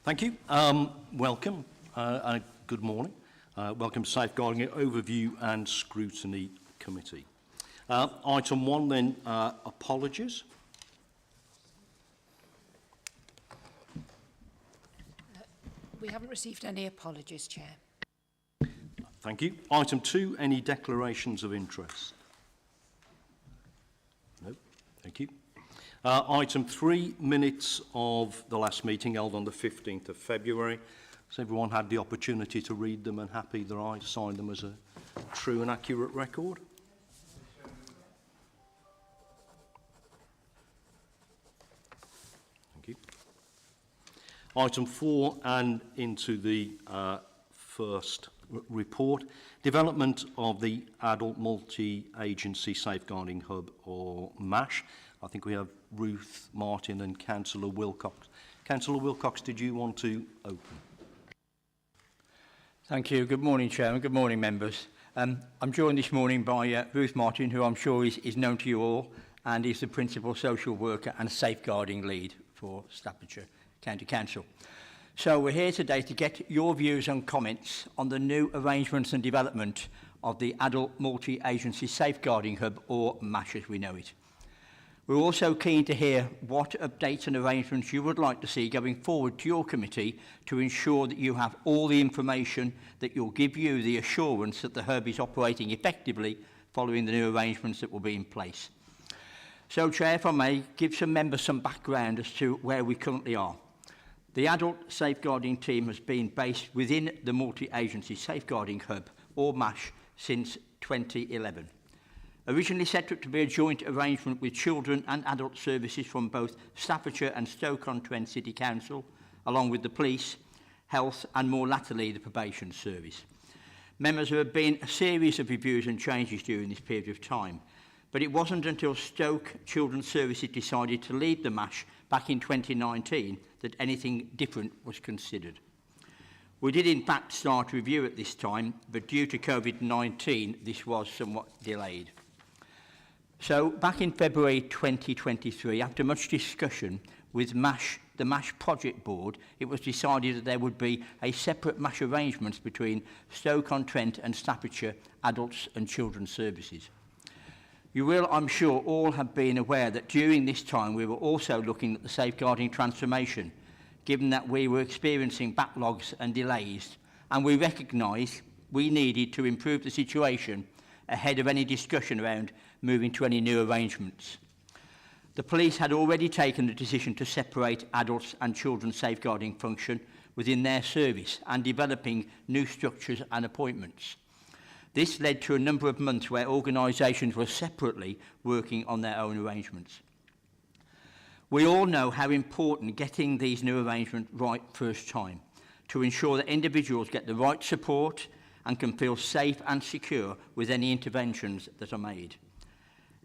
Thank you. Welcome and good morning. Welcome to Safeguarding Overview and Scrutiny Committee. Item 1 then, apologies. We haven't received any apologies, Chair. Thank you. Item 2, any declarations of interest? No. Thank you. Item 3, minutes of the last meeting held on the 15th of February. Has everyone had the opportunity to read them and happy that I signed them as a true and accurate record? Thank you. Item 4 and into the first report, development of the Adult Multi-Agency Safeguarding Hub, or MASH. I think we have Ruth Martin and Councillor Wilcox. Councillor Wilcox, did you want to open? Thank you. Good morning, Chairman. Good morning, members. I'm joined this morning by Ruth Martin, who I'm sure is known to you all, and is the Principal Social Worker and Safeguarding Lead for Staffordshire County Council. So we're here today to get your views and comments on the new arrangements and development of the Adult Multi-Agency Safeguarding Hub, or MASH as we know it. We're also keen to hear what updates and arrangements you would like to see going forward to your committee to ensure that you have all the information that will give you the assurance that the hub is operating effectively following the new arrangements that will be in place. So, Chair, if I may, give some members some background as to where we currently are. The Adult Safeguarding Team has been based within the Multi-Agency Safeguarding Hub, or MASH, since 2011. Originally set up to be a joint arrangement with children and adult services from both Staffordshire and Stoke-on-Trent City Council, along with the police, health and more latterly the probation service. Members, there have been a series of reviews and changes during this period of time, but it wasn't until Stoke Children's Services decided to leave the MASH back in 2019 that anything different was considered. We did in fact start a review at this time, but due to COVID-19 this was somewhat delayed. So back in February 2023, after much discussion with the MASH Project Board, it was decided that there would be a separate MASH arrangements between Stoke-on-Trent and Staffordshire Adults and Children's Services. You will, I'm sure, all have been aware that during this time we were also looking at the safeguarding transformation, given that we were experiencing backlogs and delays, and we recognised we needed to improve the situation ahead of any discussion around moving to any new arrangements. The police had already taken the decision to separate adults and children's safeguarding function within their service and developing new structures and appointments. This led to a number of months where organisations were separately working on their own arrangements. We all know how important getting these new arrangements right first time to ensure that individuals get the right support and can feel safe and secure with any interventions that are made.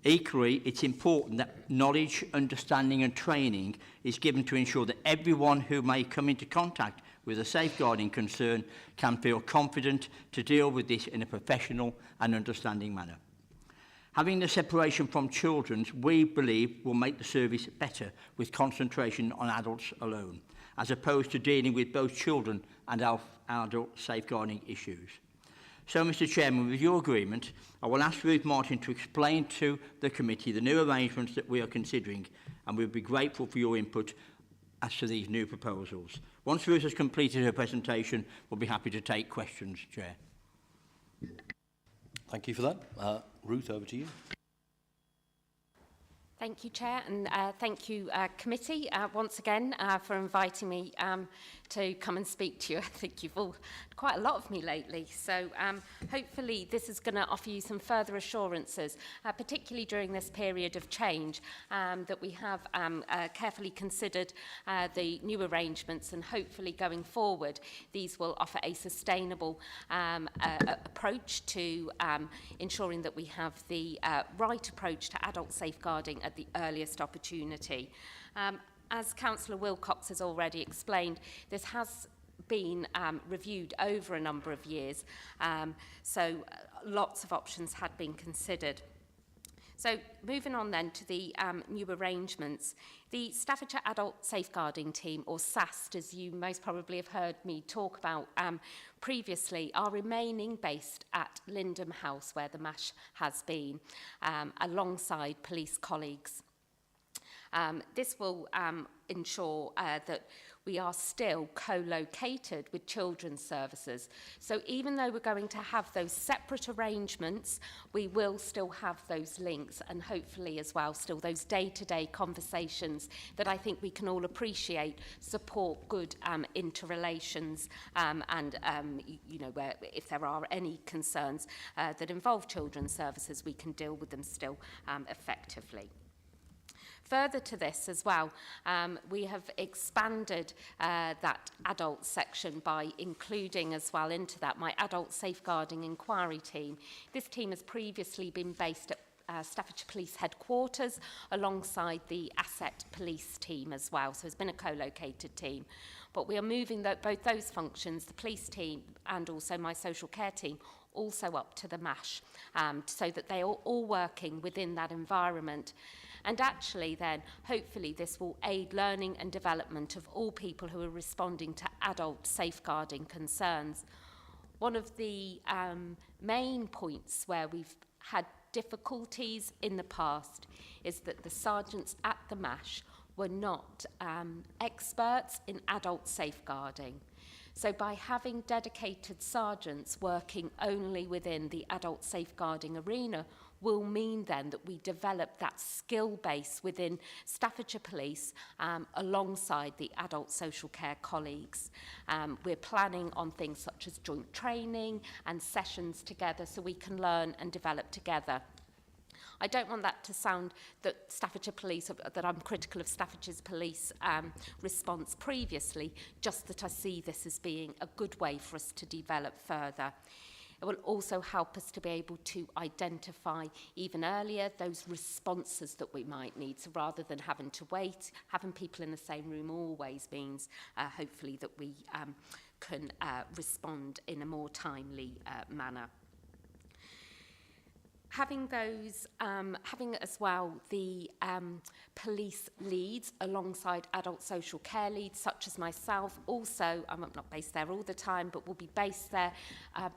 Equally, it's important that knowledge, understanding and training is given to ensure that everyone who may come into contact with a safeguarding concern can feel confident to deal with this in a professional and understanding manner. Having the separation from children, we believe, will make the service better with concentration on adults alone, as opposed to dealing with both children and adult safeguarding issues. So, Mr Chairman, with your agreement, I will ask Ruth Martin to explain to the committee the new arrangements that we are considering, and we'll be grateful for your input as to these new proposals. Once Ruth has completed her presentation, we'll be happy to take questions, Chair. Thank you for that. Ruth, over to you. Thank you, Chair, and thank you, committee, once again for inviting me to come and speak to you. I think you've all had quite a lot of me lately, so hopefully this is going to offer you some further assurances, particularly during this period of change, that we have carefully considered the new arrangements, and hopefully going forward these will offer a sustainable approach to ensuring that we have the right approach to adult safeguarding at the earliest opportunity. As Councillor Wilcox has already explained, this has been reviewed over a number of years, so lots of options had been considered. So moving on then to the new arrangements, the Staffordshire Adult Safeguarding Team, or SAST, as you most probably have heard me talk about previously, are remaining based at Lindham House, where the MASH has been, alongside police colleagues. This will ensure that we are still co-located with children's services. So even though we're going to have those separate arrangements, we will still have those links and hopefully as well still those day-to-day conversations that I think we can all appreciate support good interrelations and you know, where if there are any concerns that involve children's services, we can deal with them still effectively. Further to this as well, we have expanded that adult section by including as well into that my adult safeguarding inquiry team. This team has previously been based at Staffordshire Police Headquarters alongside the Asset Police team as well. So it's been a co-located team. But we are moving both those functions, the police team and also my social care team, also up to the MASH so that they are all working within that environment. And actually then, hopefully this will aid learning and development of all people who are responding to adult safeguarding concerns. One of the main points where we've had difficulties in the past is that the sergeants at the MASH were not experts in adult safeguarding. So by having dedicated sergeants working only within the adult safeguarding arena will mean then that we develop that skill base within Staffordshire Police alongside the adult social care colleagues. We're planning on things such as joint training and sessions together so we can learn and develop together. I don't want that to sound that Staffordshire Police, that I'm critical of Staffordshire's police response previously, just that I see this as being a good way for us to develop further. It will also help us to be able to identify even earlier those responses that we might need. So rather than having to wait, having people in the same room always means hopefully that we can respond in a more timely manner. Having as well the police leads alongside adult social care leads, such as myself. Also, I'm not based there all the time, but will be based there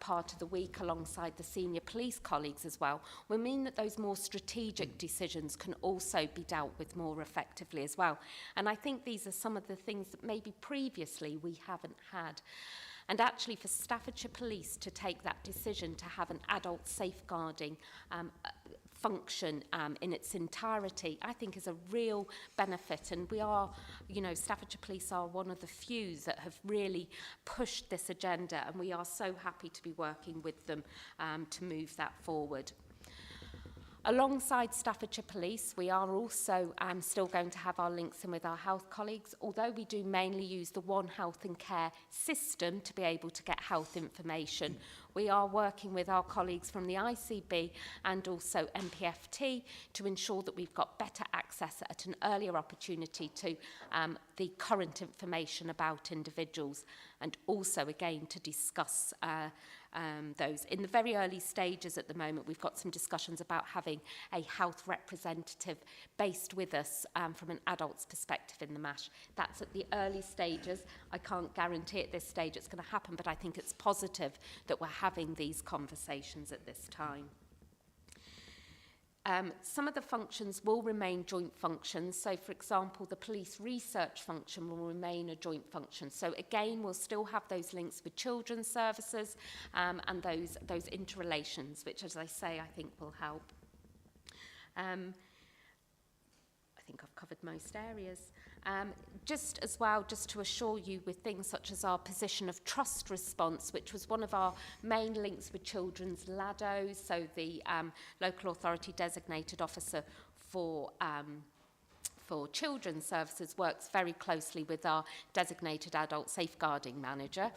part of the week alongside the senior police colleagues as well, will mean that those more strategic decisions can also be dealt with more effectively as well. And I think these are some of the things that maybe previously we haven't had. And actually for Staffordshire Police to take that decision to have an adult safeguarding function in its entirety, I think is a real benefit. And we are, you know, Staffordshire Police are one of the few that have really pushed this agenda, and we are so happy to be working with them to move that forward. Alongside Staffordshire Police, we are also still going to have our links in with our health colleagues, although we do mainly use the One Health and Care system to be able to get health information. We are working with our colleagues from the ICB and also MPFT to ensure that we've got better access at an earlier opportunity to the current information about individuals, and also again to discuss those. In the very early stages at the moment, we've got some discussions about having a health representative based with us from an adult's perspective in the MASH. That's at the early stages. I can't guarantee at this stage it's going to happen, but I think it's positive that we're having these conversations at this time. Some of the functions will remain joint functions. So, for example, the police research function will remain a joint function. So, again, we'll still have those links with children's services and those interrelations, which, as I say, I think will help. I think I've covered most areas. Just as well, just to assure you with things such as our position of trust response, which was one of our main links with children's LADOs, so the local authority designated officer for children's services works very closely with our designated adult safeguarding manager,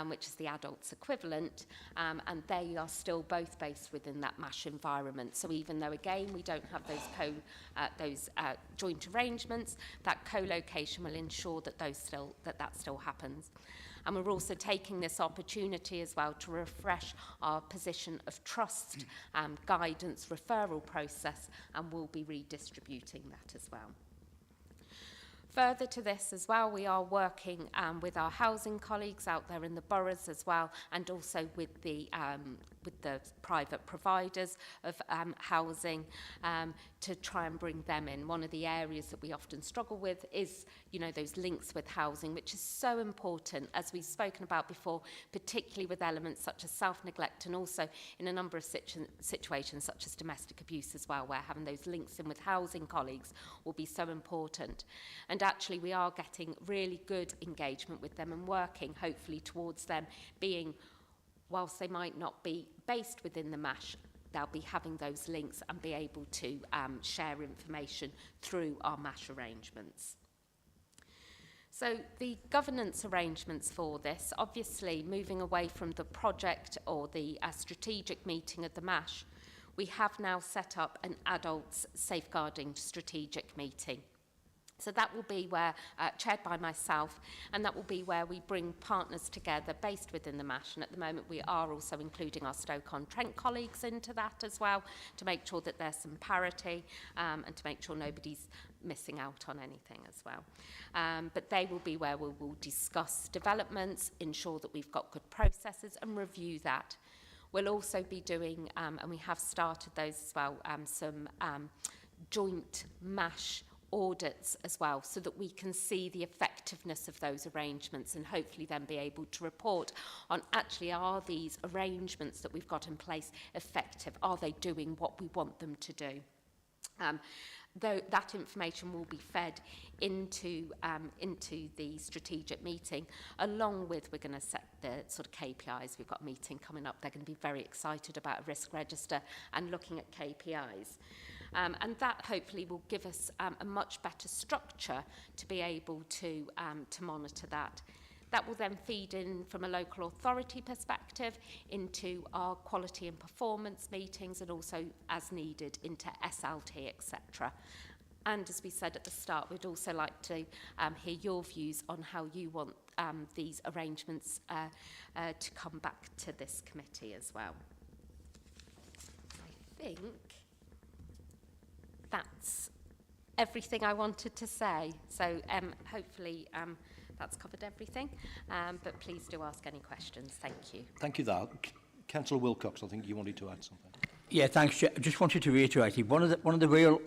which is the adults equivalent, and they are still both based within that MASH environment. So even though again we don't have those joint arrangements, that co-location will ensure that that still happens. And we're also taking this opportunity as well to refresh our position of trust, guidance, referral process, and we'll be redistributing that as well. Further to this as well, we are working with our housing colleagues out there in the boroughs as well, and also with the private providers of housing to try and bring them in. One of the areas that we often struggle with is, you know, those links with housing, which is so important, as we've spoken about before, particularly with elements such as self-neglect, and also in a number of situations such as domestic abuse as well, where having those links in with housing colleagues will be so important. And actually we are getting really good engagement with them and working hopefully towards them being, whilst they might not be based within the MASH, they'll be having those links and be able to share information through our MASH arrangements. So the governance arrangements for this, obviously moving away from the project or the strategic meeting of the MASH, we have now set up an adults safeguarding strategic meeting. So that will be where, chaired by myself, and that will be where we bring partners together based within the MASH. And at the moment, we are also including our Stoke-on-Trent colleagues into that as well, to make sure that there's some parity and to make sure nobody's missing out on anything as well. But they will be where we will discuss developments, ensure that we've got good processes and review that. We'll also be doing, and we have started those as well, some joint MASH audits as well, so that we can see the effectiveness of those arrangements and hopefully then be able to report on actually, are these arrangements that we've got in place effective? Are they doing what we want them to do? Though that information will be fed into the strategic meeting, along with, we're going to set the sort of KPIs. We've got a meeting coming up. They're going to be very excited about a risk register and looking at KPIs. And that hopefully will give us a much better structure to be able to monitor that. That will then feed in from a local authority perspective into our quality and performance meetings, and also as needed into SLT, etc. And as we said at the start, we'd also like to hear your views on how you want these arrangements to come back to this committee as well. I think that's everything I wanted to say. So hopefully that's covered everything, but please do ask any questions. Thank you. Thank you, Val. Councillor Wilcox, I think you wanted to add something. Yeah, thanks, Chair. I just wanted to reiterate it. One of the real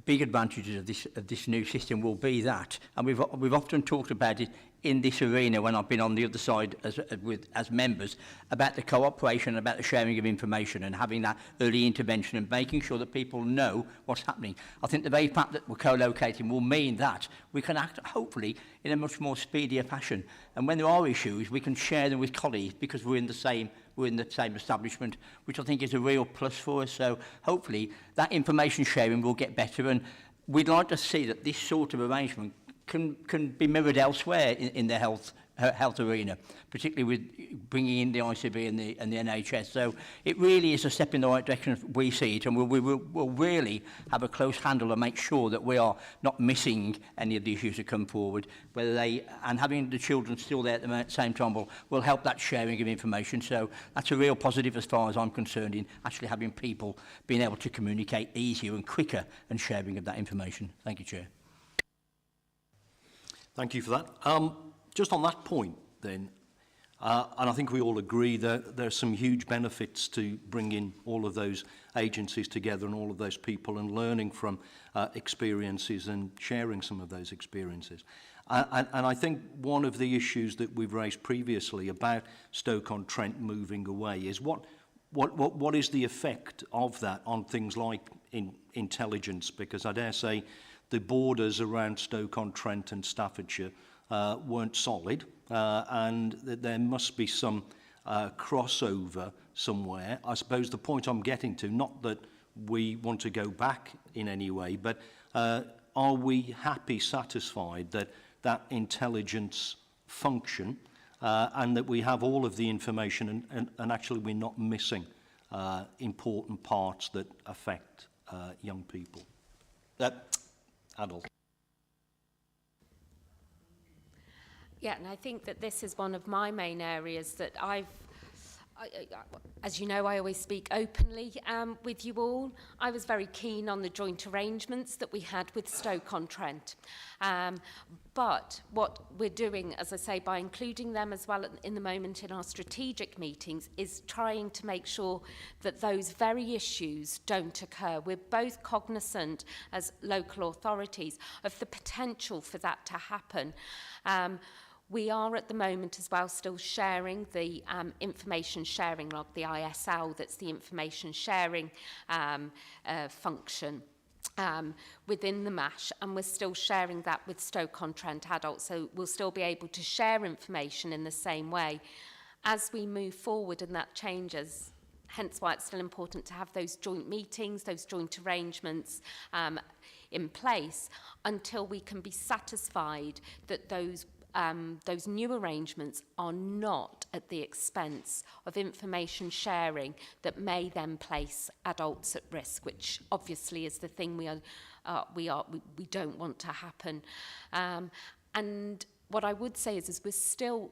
big advantages of this new system will be that, and we've often talked about it in this arena when I've been on the other side as members, about the cooperation, about the sharing of information and having that early intervention and making sure that people know what's happening. I think the very fact that we're co-locating will mean that we can act, hopefully, in a much more speedier fashion. And when there are issues, we can share them with colleagues because we're in the same establishment, which I think is a real plus for us. So hopefully that information sharing will get better, and we'd like to see that this sort of arrangement can be mirrored elsewhere in the health arena, particularly with bringing in the ICB and the NHS. So it really is a step in the right direction as we see it, and we'll really have a close handle and make sure that we are not missing any of the issues that come forward, and having the children still there at the same time will help that sharing of information. So that's a real positive as far as I'm concerned, in actually having people being able to communicate easier and quicker and sharing of that information. Thank you, Chair. Thank you for that. Just on that point then, and I think we all agree that there are some huge benefits to bringing all of those agencies together and all of those people and learning from experiences and sharing some of those experiences. And I think one of the issues that we've raised previously about Stoke-on-Trent moving away is what is the effect of that on things like intelligence? Because I dare say the borders around Stoke-on-Trent and Staffordshire weren't solid, and there must be some crossover somewhere. I suppose the point I'm getting to, not that we want to go back in any way, but are we happy, satisfied that that intelligence function and that we have all of the information and actually we're not missing important parts that affect young people, adults? Yeah, and I think that this is one of my main areas that as you know, I always speak openly with you all. I was very keen on the joint arrangements that we had with Stoke-on-Trent. But what we're doing, as I say, by including them as well in the moment in our strategic meetings, is trying to make sure that those very issues don't occur. We're both cognizant as local authorities of the potential for that to happen. We are at the moment as well still sharing the information sharing log, the ISL, that's the information sharing function within the MASH, and we're still sharing that with Stoke-on-Trent adults, so we'll still be able to share information in the same way. As we move forward and that changes, hence why it's still important to have those joint meetings, those joint arrangements in place until we can be satisfied that those new arrangements are not at the expense of information sharing that may then place adults at risk, which obviously is the thing we don't want to happen. And what I would say is we're still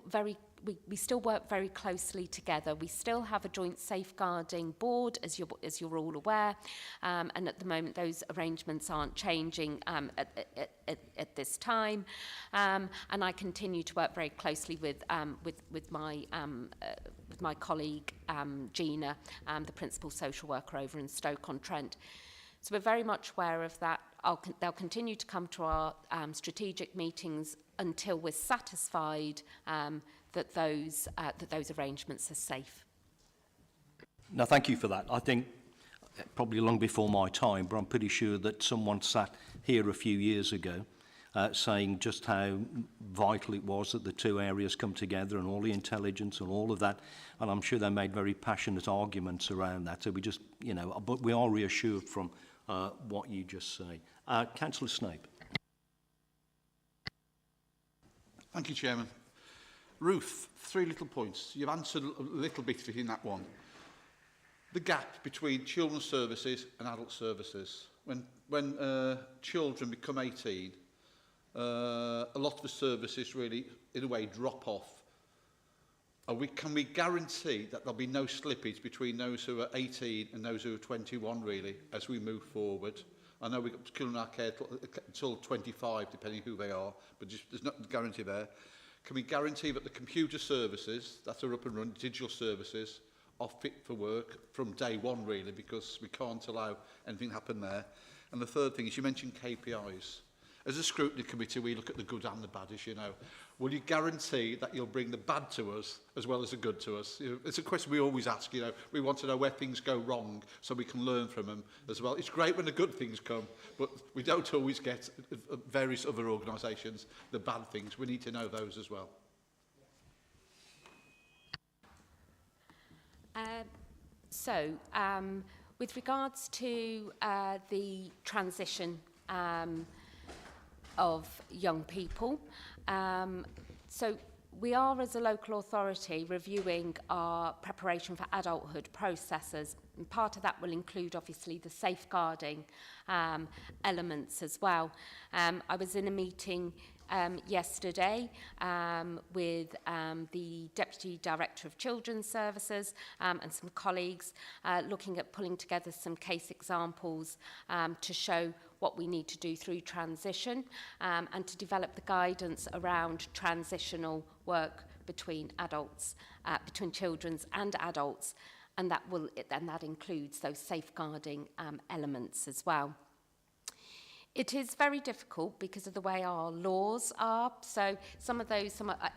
we still work very closely together. We still have a joint safeguarding board, as you're all aware, and at the moment those arrangements aren't changing at this time. And I continue to work very closely with my colleague Gina, the principal social worker over in Stoke-on-Trent. So we're very much aware of that. They'll continue to come to our strategic meetings until we're satisfied that those arrangements are safe. No, thank you for that. I think probably long before my time, but I'm pretty sure that someone sat here a few years ago saying just how vital it was that the two areas come together and all the intelligence and all of that. And I'm sure they made very passionate arguments around that. So we just, but we are reassured from what you just say. Councillor Snape. Thank you, Chairman. Ruth, 3 little points. You've answered a little bit in that one. The gap between children's services and adult services. When children become 18, a lot of the services really, in a way, drop off. Can we guarantee that there'll be no slippage between those who are 18 and those who are 21, really, as we move forward? I know we've got children in our care until 25, depending who they are, but there's no guarantee there. Can we guarantee that the computer services that are up and running, digital services, are fit for work from day one, really, because we can't allow anything to happen there? And the third thing is, you mentioned KPIs. As a scrutiny committee, we look at the good and the bad, as you know. Will you guarantee that you'll bring the bad to us as well as the good to us? It's a question we always ask, We want to know where things go wrong so we can learn from them as well. It's great when the good things come, but we don't always get various other organisations the bad things. We need to know those as well. With regards to the transition of young people, so we are, as a local authority, reviewing our preparation for adulthood processes, and part of that will include, obviously, the safeguarding elements as well. I was in a meeting yesterday with the Deputy Director of Children's Services and some colleagues looking at pulling together some case examples to show what we need to do through transition and to develop the guidance around transitional work between adults, between children's and adults, and that includes those safeguarding elements as well. It is very difficult because of the way our laws are. So some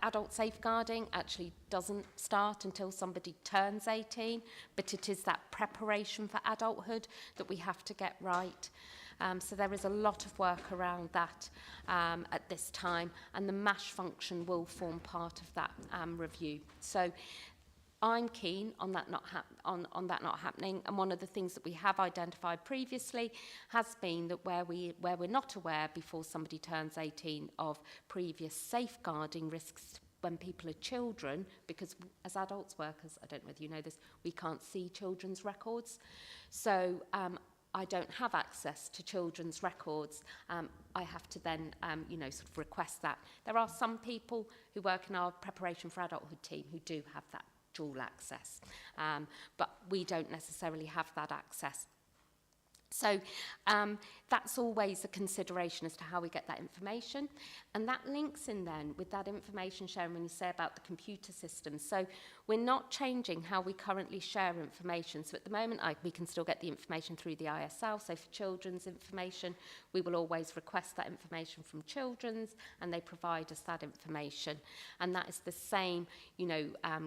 adult safeguarding actually doesn't start until somebody turns 18, but it is that preparation for adulthood that we have to get right. So there is a lot of work around that at this time, and the MASH function will form part of that review. So I'm keen on that not happening, and one of the things that we have identified previously has been that where we're not aware before somebody turns 18 of previous safeguarding risks when people are children, because as adults workers, I don't know whether you know this, we can't see children's records. So I don't have access to children's records, I have to then, sort of request that. There are some people who work in our preparation for adulthood team who do have that dual access, but we don't necessarily have that access. So that's always a consideration as to how we get that information. And that links in then with that information sharing when you say about the computer systems. So we're not changing how we currently share information. So at the moment, we can still get the information through the ISL. So for children's information, we will always request that information from children's and they provide us that information. And that is the same,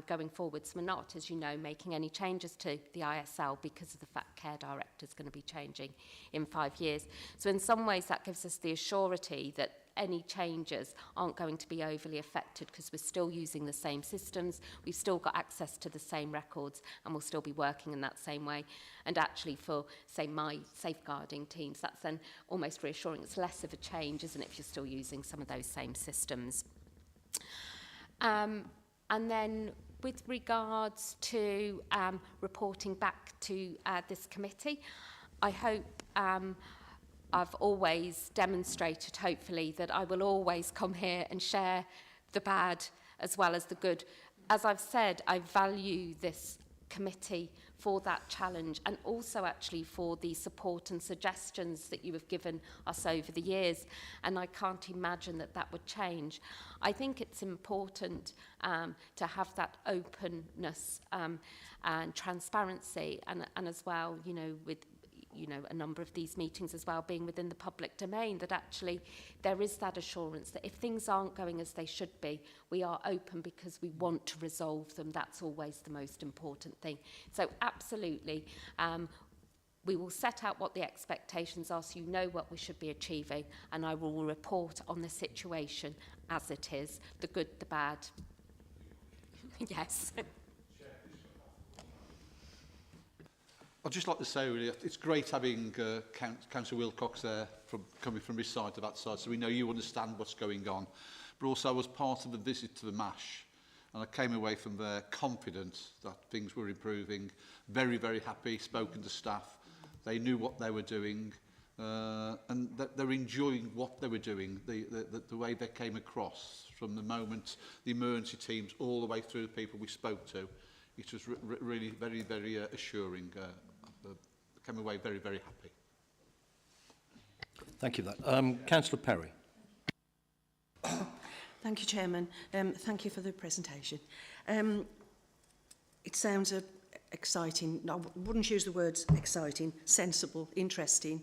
going forward. So we're not, as you know, making any changes to the ISL because of the fact Care Director is going to be changing in 5 years. So in some ways that gives us the assurity that any changes aren't going to be overly affected because we're still using the same systems, we've still got access to the same records and we'll still be working in that same way. And actually for, say, my safeguarding teams, that's then almost reassuring. It's less of a change, isn't it, if you're still using some of those same systems. And then with regards to reporting back to this committee, I hope I've always demonstrated, hopefully, that I will always come here and share the bad as well as the good. As I've said, I value this committee for that challenge and also actually for the support and suggestions that you have given us over the years, and I can't imagine that that would change. I think it's important to have that openness and transparency and as well, with a number of these meetings as well being within the public domain, that actually there is that assurance that if things aren't going as they should be, we are open because we want to resolve them. That's always the most important thing. So absolutely, we will set out what the expectations are so you know what we should be achieving, and I will report on the situation as it is, the good, the bad. Yes. I'd just like to say, really, it's great having Councillor Wilcox there, coming from his side to that side, so we know you understand what's going on. But also I was part of the visit to the MASH, and I came away from there confident that things were improving, very, very happy, spoken to staff. They knew what they were doing, and that they're enjoying what they were doing, the way they came across from the moment, the emergency teams, all the way through the people we spoke to. It was really very, very assuring. Came away very, very happy. Thank you for that. Councillor Perry. Thank you, Chairman. Thank you for the presentation. It sounds exciting. I wouldn't use the words exciting, sensible, interesting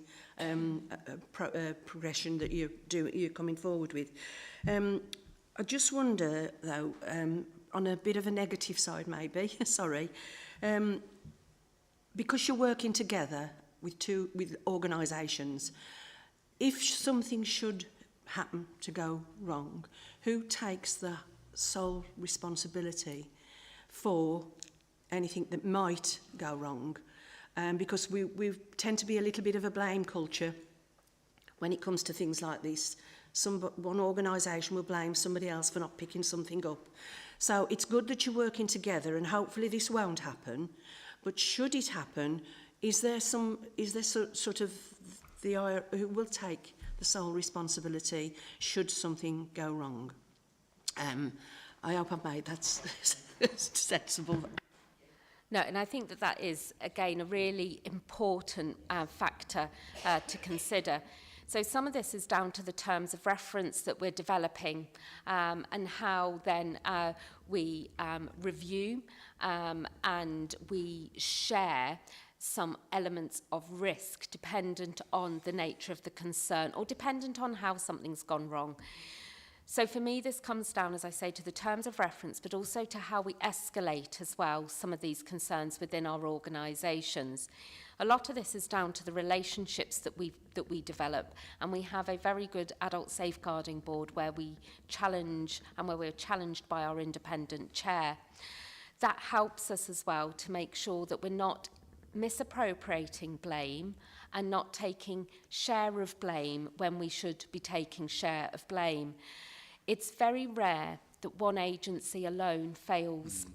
progression that you're coming forward with. I just wonder, though, on a bit of a negative side, maybe. Sorry. Because you're working together with organisations, if something should happen to go wrong, who takes the sole responsibility for anything that might go wrong? Because we tend to be a little bit of a blame culture when it comes to things like this. One organisation will blame somebody else for not picking something up. So it's good that you're working together, and hopefully this won't happen. But should it happen, is there sort of who will take the sole responsibility should something go wrong? I hope I've made that sensible. No, and I think that is, again, a really important factor to consider. So some of this is down to the terms of reference that we're developing and how then we review and we share some elements of risk dependent on the nature of the concern or dependent on how something's gone wrong. So for me, this comes down, as I say, to the terms of reference, but also to how we escalate as well some of these concerns within our organisations. A lot of this is down to the relationships that we develop, and we have a very good adult safeguarding board where we challenge and where we're challenged by our independent chair. That helps us as well to make sure that we're not misappropriating blame and not taking share of blame when we should be taking share of blame. It's very rare that one agency alone fails.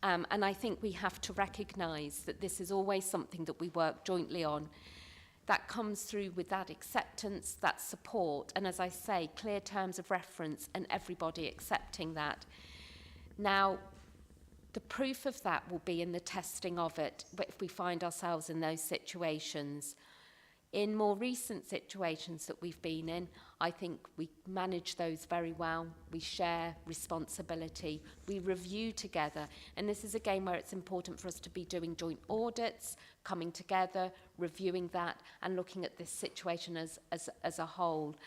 And I think we have to recognise that this is always something that we work jointly on. that comes through with that acceptance, that support, and as I say, clear terms of reference and everybody accepting that. Now, the proof of that will be in the testing of it if we find ourselves in those situations. In more recent situations that we've been in, I think we manage those very well. We share responsibility, we review together, and this is a game where it's important for us to be doing joint audits, coming together, reviewing that, and looking at this situation as a whole.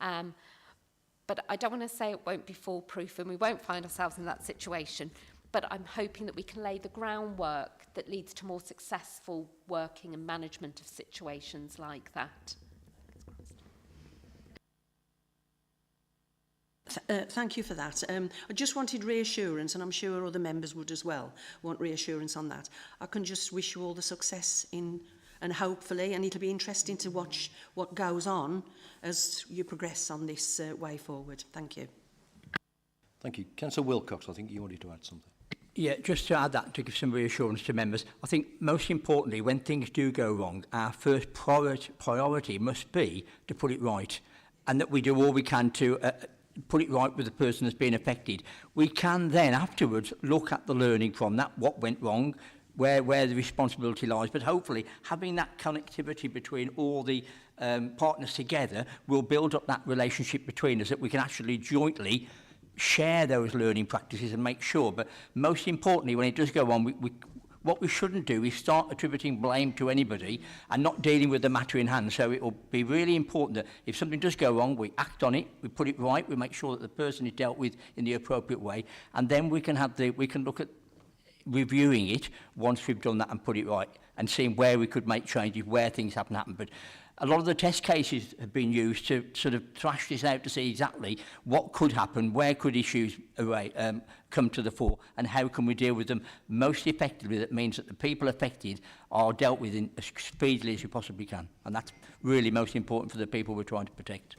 But I don't want to say it won't be foolproof and we won't find ourselves in that situation, but I'm hoping that we can lay the groundwork that leads to more successful working and management of situations like that. Thank you for that. I just wanted reassurance, and I'm sure other members would as well want reassurance on that. I can just wish you all the success in, and hopefully, and it'll be interesting to watch what goes on as you progress on this way forward. Thank you. Thank you. Councillor Wilcox, I think you wanted to add something. Yeah, just to add that, to give some reassurance to members, I think most importantly, when things do go wrong, our first priority must be to put it right, and that we do all we can to put it right with the person that's been affected. We can then afterwards look at the learning from that, what went wrong, where the responsibility lies, but hopefully having that connectivity between all the partners together will build up that relationship between us, that we can actually jointly share those learning practices and make sure. But most importantly, when it does go on, what we shouldn't do is start attributing blame to anybody and not dealing with the matter in hand. So it will be really important that if something does go wrong, we act on it, we put it right, we make sure that the person is dealt with in the appropriate way, and then we can look at reviewing it once we've done that and put it right, and seeing where we could make changes, where things haven't happened. But a lot of the test cases have been used to sort of thrash this out to see exactly what could happen, where could issues come to the fore, and how can we deal with them most effectively. That means that the people affected are dealt with as speedily as you possibly can, and that's really most important for the people we're trying to protect.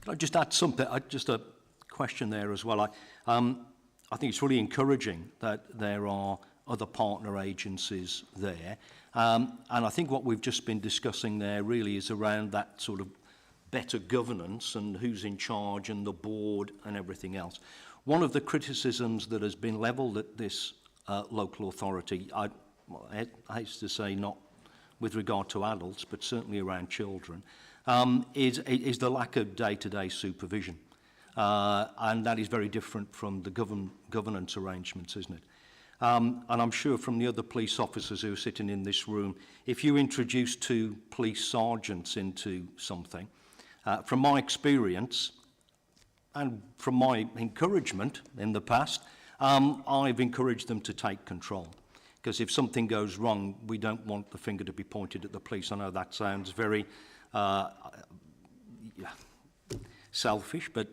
Can I just add something? Just a question there as well. I think it's really encouraging that there are other partner agencies there. And I think what we've just been discussing there really is around that sort of better governance and who's in charge and the board and everything else. One of the criticisms that has been levelled at this local authority, I hate to say not with regard to adults, but certainly around children, is the lack of day-to-day supervision. And that is very different from the governance arrangements, isn't it? And I'm sure from the other police officers who are sitting in this room, if you introduce 2 police sergeants into something, from my experience and from my encouragement in the past, I've encouraged them to take control. Because if something goes wrong, we don't want the finger to be pointed at the police. I know that sounds very selfish, but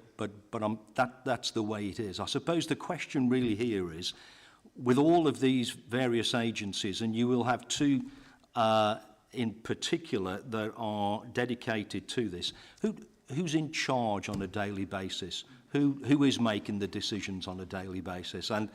that's the way it is. I suppose the question really here is, with all of these various agencies, and you will have 2 in particular that are dedicated to this, who's in charge on a daily basis? Who is making the decisions on a daily basis? And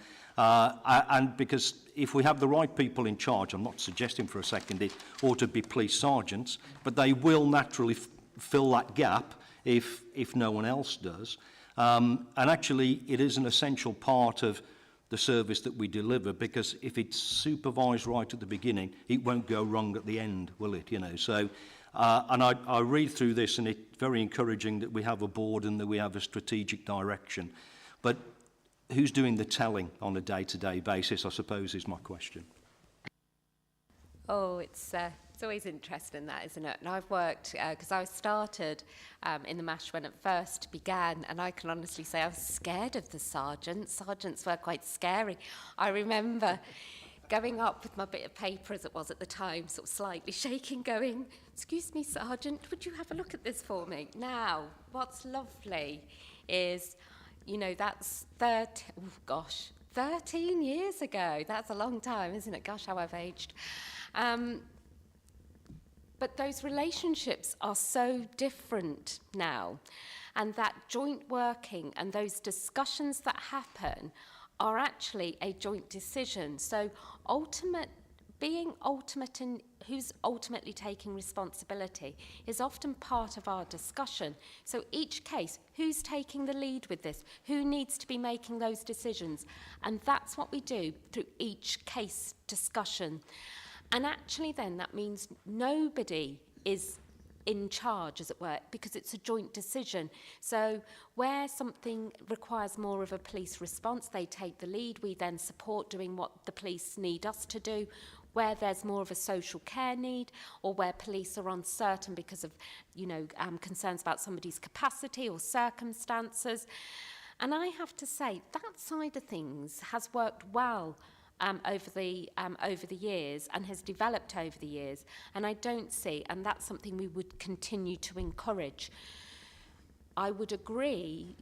because if we have the right people in charge, I'm not suggesting for a second it ought to be police sergeants, but they will naturally fill that gap if no one else does. And actually, it is an essential part of the service that we deliver, because if it's supervised right at the beginning, it won't go wrong at the end, will it? You know, so and I read through this, and it's very encouraging that we have a board and that we have a strategic direction. But who's doing the telling on a day-to-day basis, I suppose, is my question. Oh, it's always interesting, that, isn't it? And I've worked, because I started in the MASH when it first began, and I can honestly say I was scared of the sergeants. Sergeants were quite scary. I remember going up with my bit of paper, as it was at the time, sort of slightly shaking, going, "Excuse me, Sergeant, would you have a look at this for me?" Now, what's lovely is, you know, that's 13 years ago. That's a long time, isn't it? Gosh, how I've aged. But those relationships are so different now, and that joint working and those discussions that happen are actually a joint decision. So ultimate being ultimate in who's ultimately taking responsibility is often part of our discussion. So each case, who's taking the lead with this? Who needs to be making those decisions? And that's what we do through each case discussion. And actually then that means nobody is in charge, as it were, because it's a joint decision. So where something requires more of a police response, they take the lead. We then support doing what the police need us to do. Where there's more of a social care need, or where police are uncertain because of, concerns about somebody's capacity or circumstances. And I have to say, that side of things has worked well over the years and has developed over the years, and I don't see, and that's something we would continue to encourage. I would agree,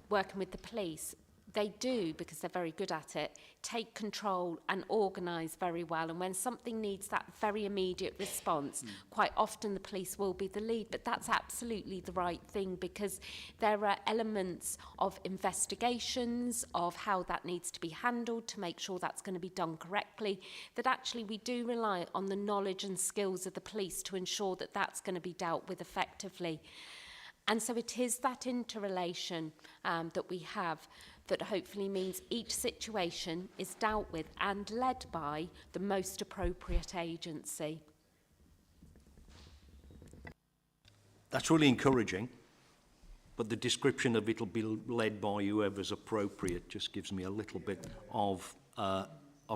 working with the police, they do, because they're very good at it, take control and organise very well. And when something needs that very immediate response, quite often the police will be the lead. But that's absolutely the right thing, because there are elements of investigations, of how that needs to be handled to make sure that's going to be done correctly, that actually we do rely on the knowledge and skills of the police to ensure that that's going to be dealt with effectively. And so it is that interrelation that we have that hopefully means each situation is dealt with and led by the most appropriate agency. That's really encouraging, but the description of it'll be led by whoever's appropriate just gives me a little bit of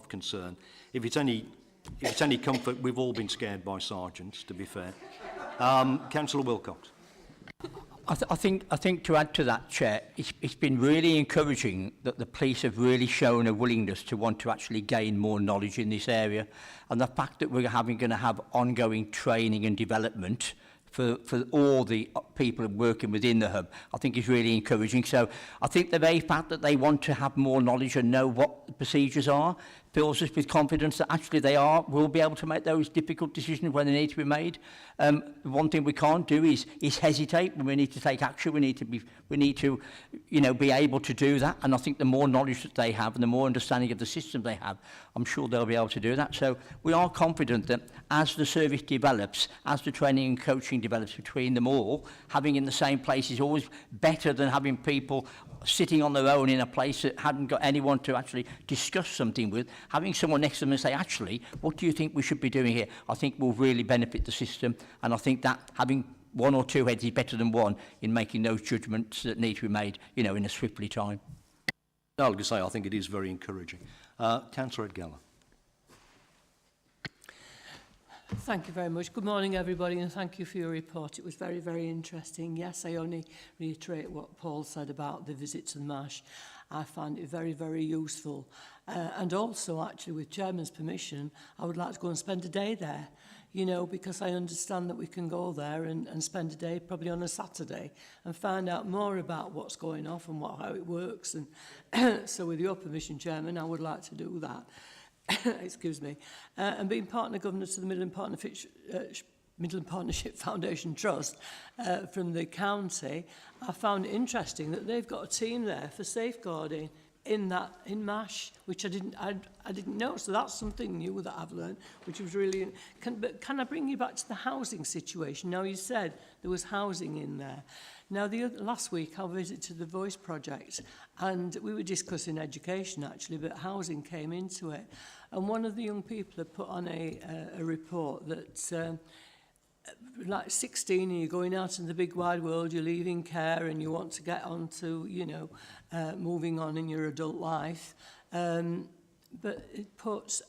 concern. If it's any comfort, we've all been scared by sergeants, to be fair. Councillor Wilcox. I think to add to that, Chair, it's been really encouraging that the police have really shown a willingness to want to actually gain more knowledge in this area, and the fact that we're going to have ongoing training and development for all the people working within the hub, I think is really encouraging. So I think the very fact that they want to have more knowledge and know what the procedures are fills us with confidence that actually will be able to make those difficult decisions when they need to be made. The one thing we can't do is hesitate when we need to take action. We need to be able to do that. And I think the more knowledge that they have and the more understanding of the system they have, I'm sure they'll be able to do that. So we are confident that as the service develops, as the training and coaching develops between them all, having in the same place is always better than having people sitting on their own in a place that hadn't got anyone to actually discuss something with. Having someone next to them and say, actually, what do you think we should be doing here? I think will really benefit the system. And I think that having one or two heads is better than one in making those judgments that need to be made, in a swiftly time. I'll just say I think it is very encouraging. Councillor Ed Geller. Thank you very much. Good morning, everybody, and thank you for your report. It was very, very interesting. Yes, I only reiterate what Paul said about the visit to the marsh. I found it very, very useful. And also, actually, with Chairman's permission, I would like to go and spend a day there, because I understand that we can go there and spend a day, probably on a Saturday, and find out more about what's going on and how it works. And so with your permission, Chairman, I would like to do that. Excuse me. And being partner governor to the Midland Partnership Foundation Trust from the county, I found it interesting that they've got a team there for safeguarding in MASH, which I didn't know. So that's something new that I've learned, which was really. But can I bring you back to the housing situation? Now, you said there was housing in there. Now, last week I visited the Voice Project, and we were discussing education actually, but housing came into it. And one of the young people had put on a report that like 16 and you're going out in the big wide world, you're leaving care and you want to get on to, moving on in your adult life. But it puts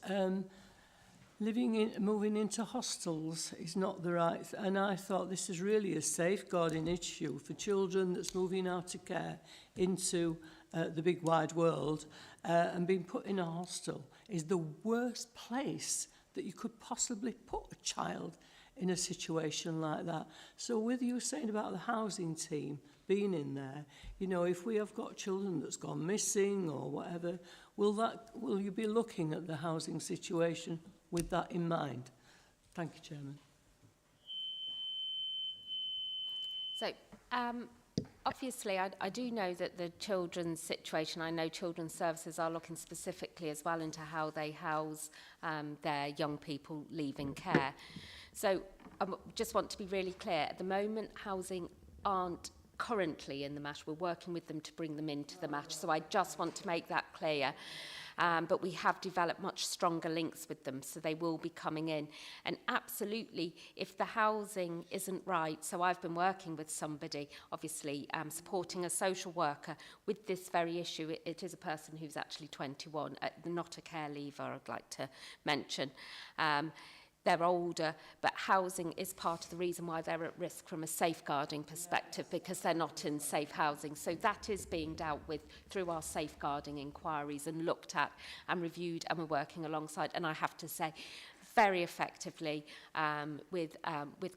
moving into hostels is not the right and I thought this is really a safeguarding issue for children that's moving out of care into the big wide world, and being put in a hostel is the worst place that you could possibly put a child in a situation like that. So with you saying about the housing team being in there, if we have got children that's gone missing or whatever, will you be looking at the housing situation with that in mind? Thank you, Chairman. So, Obviously, I do know that the children's situation, I know children's services are looking specifically as well into how they house their young people leaving care. So I just want to be really clear, at the moment housing aren't currently in the MASH, we're working with them to bring them into the MASH, so I just want to make that clear. But we have developed much stronger links with them, so they will be coming in. And absolutely, if the housing isn't right, so I've been working with somebody, obviously supporting a social worker with this very issue. It is a person who's actually 21, not a care leaver, I'd like to mention. They're older, but housing is part of the reason why they're at risk from a safeguarding perspective, because they're not in safe housing. So that is being dealt with through our safeguarding inquiries and looked at and reviewed, and we're working alongside, and I have to say, very effectively with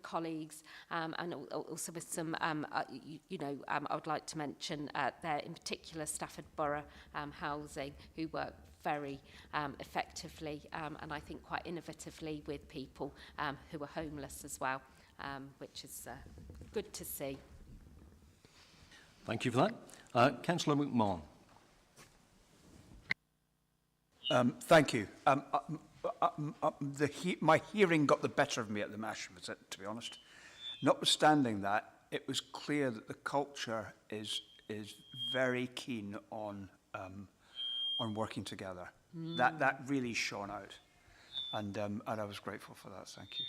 colleagues and also with some, I would like to mention there in particular Stafford Borough Housing, who work very effectively and I think quite innovatively with people who are homeless as well, which is good to see. Thank you for that. Councillor McMahon. Thank you. My hearing got the better of me at the MASH visit, to be honest. Notwithstanding that, it was clear that the culture is very keen on working together. That really shone out, and I was grateful for that. Thank you.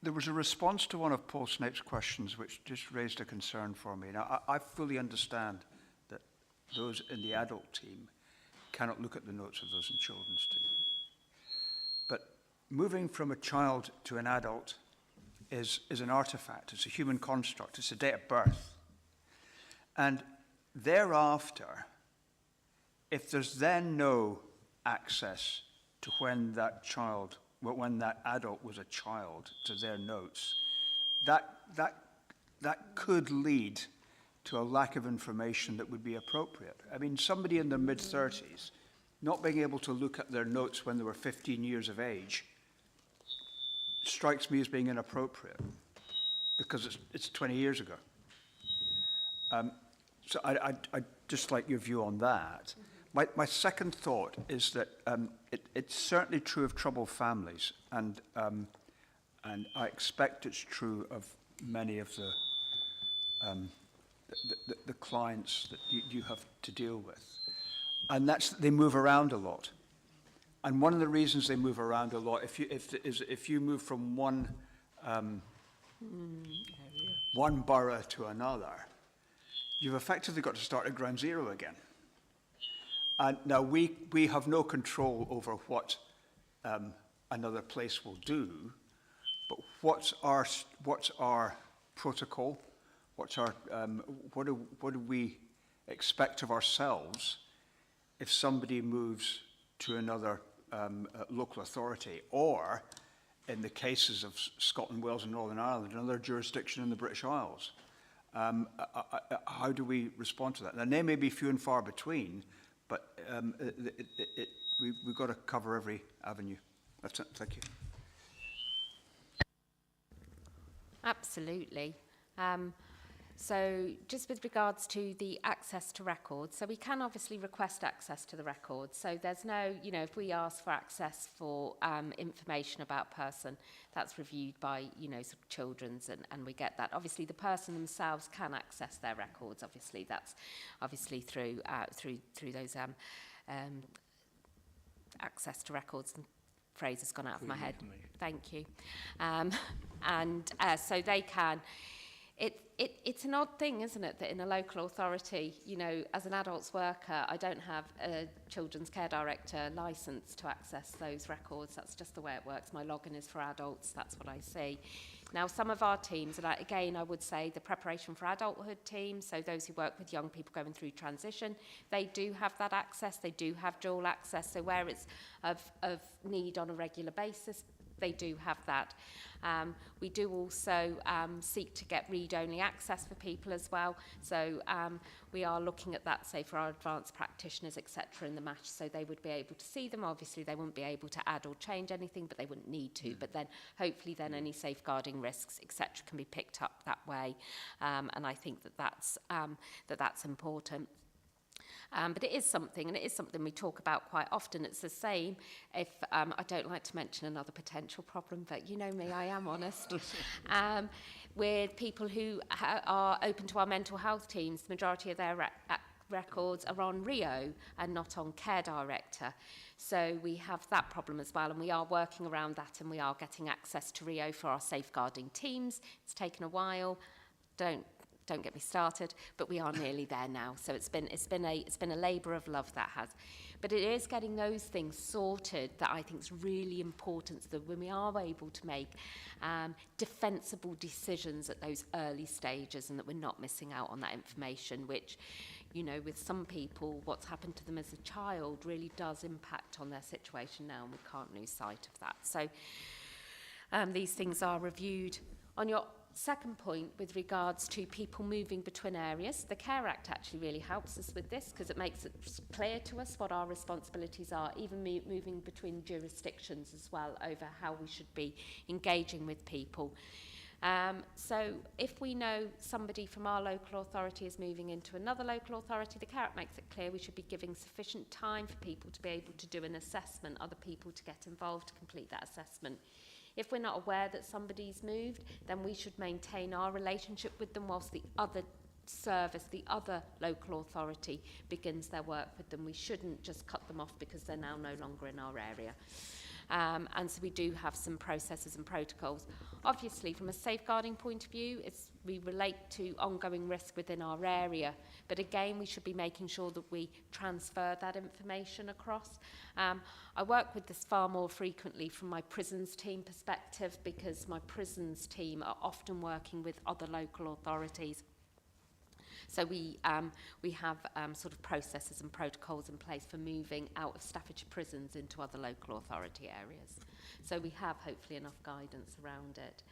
There was a response to one of Paul Snape's questions which just raised a concern for me. Now, I fully understand that those in the adult team cannot look at the notes of those in children's team. But moving from a child to an adult is an artifact. It's a human construct. It's a date of birth. And thereafter, if there's then no access to when that adult was a child to their notes, that could lead to a lack of information that would be appropriate. I mean, somebody in their mid-30s not being able to look at their notes when they were 15 years of age strikes me as being inappropriate because it's 20 years ago. So I'd just like your view on that. My second thought is that it's certainly true of troubled families, and I expect it's true of many of the clients that you have to deal with, and that's that they move around a lot. And one of the reasons they move around a lot, if you move from one borough to another, you've effectively got to start at ground zero again. And now we have no control over what another place will do, but what's our protocol? What do we expect of ourselves if somebody moves to another local authority, or in the cases of Scotland, Wales and Northern Ireland, another jurisdiction in the British Isles? How do we respond to that? And they may be few and far between, but we've got to cover every avenue. That's it. Thank you. Absolutely. So just with regards to the access to records, so we can obviously request access to the records. So there's no, if we ask for access for information about a person, that's reviewed by, sort of children's, and we get that. Obviously, the person themselves can access their records. Obviously, that's obviously through those access to records. And phrase has gone out of my head. Thank you. So they can. It's an odd thing, isn't it, that in a local authority, as an adults worker, I don't have a children's care director licence to access those records. That's just the way it works. My login is for adults. That's what I see. Now, some of our teams, and again, I would say the preparation for adulthood team, so those who work with young people going through transition, they do have that access. They do have dual access. So where it's of need on a regular basis, they do have that. We do also seek to get read-only access for people as well. So we are looking at that, say, for our advanced practitioners, etc., in the MASH, so they would be able to see them. Obviously, they wouldn't be able to add or change anything, but they wouldn't need to. But then, hopefully, then any safeguarding risks, etc., can be picked up that way. And I think that that's important. But it is something, and it is something we talk about quite often. It's the same if, I don't like to mention another potential problem, but you know me, I am honest. With people who are open to our mental health teams, the majority of their records are on Rio and not on Care Director. So we have that problem as well, and we are working around that, and we are getting access to Rio for our safeguarding teams. It's taken a while. Don't get me started, but we are nearly there now. So it's been a labour of love, that has. But it is getting those things sorted that I think is really important, so that when we are able to make defensible decisions at those early stages, and that we're not missing out on that information, which, you know, with some people, what's happened to them as a child really does impact on their situation now, and we can't lose sight of that. So these things are reviewed. On your second point, with regards to people moving between areas, the Care Act actually really helps us with this, because it makes it clear to us what our responsibilities are, even moving between jurisdictions as well, over how we should be engaging with people. So if we know somebody from our local authority is moving into another local authority, the Care Act makes it clear we should be giving sufficient time for people to be able to do an assessment, other people to get involved to complete that assessment. If we're not aware that somebody's moved, then we should maintain our relationship with them whilst the other service, the other local authority, begins their work with them. We shouldn't just cut them off because they're now no longer in our area. And so we do have some processes and protocols. Obviously, from a safeguarding point of view, we relate to ongoing risk within our area. But again, we should be making sure that we transfer that information across. I work with this far more frequently from my prisons team perspective, because my prisons team are often working with other local authorities. So we have sort of processes and protocols in place for moving out of Staffordshire prisons into other local authority areas. So we have hopefully enough guidance around it.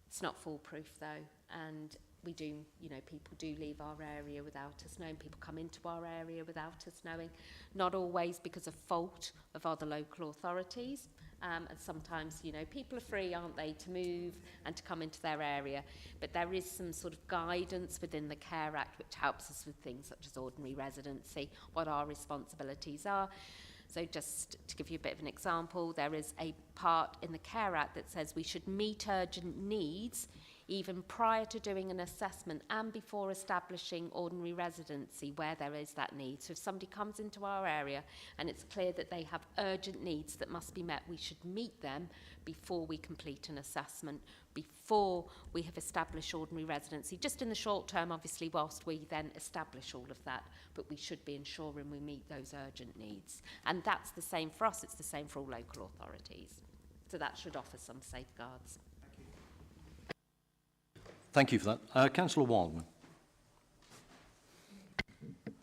It's not foolproof though, and we do, you know, people do leave our area without us knowing. People come into our area without us knowing. Not always because of fault of other local authorities. And sometimes, you know, people are free, aren't they, to move and to come into their area. But there is some sort of guidance within the Care Act which helps us with things such as ordinary residency, what our responsibilities are. So just to give you a bit of an example, there is a part in the Care Act that says we should meet urgent needs even prior to doing an assessment and before establishing ordinary residency where there is that need. So if somebody comes into our area and it's clear that they have urgent needs that must be met, we should meet them before we complete an assessment, before we have established ordinary residency, just in the short term, obviously, whilst we then establish all of that, but we should be ensuring we meet those urgent needs. And that's the same for us, it's the same for all local authorities. So that should offer some safeguards. Thank you for that. Councillor Wildman.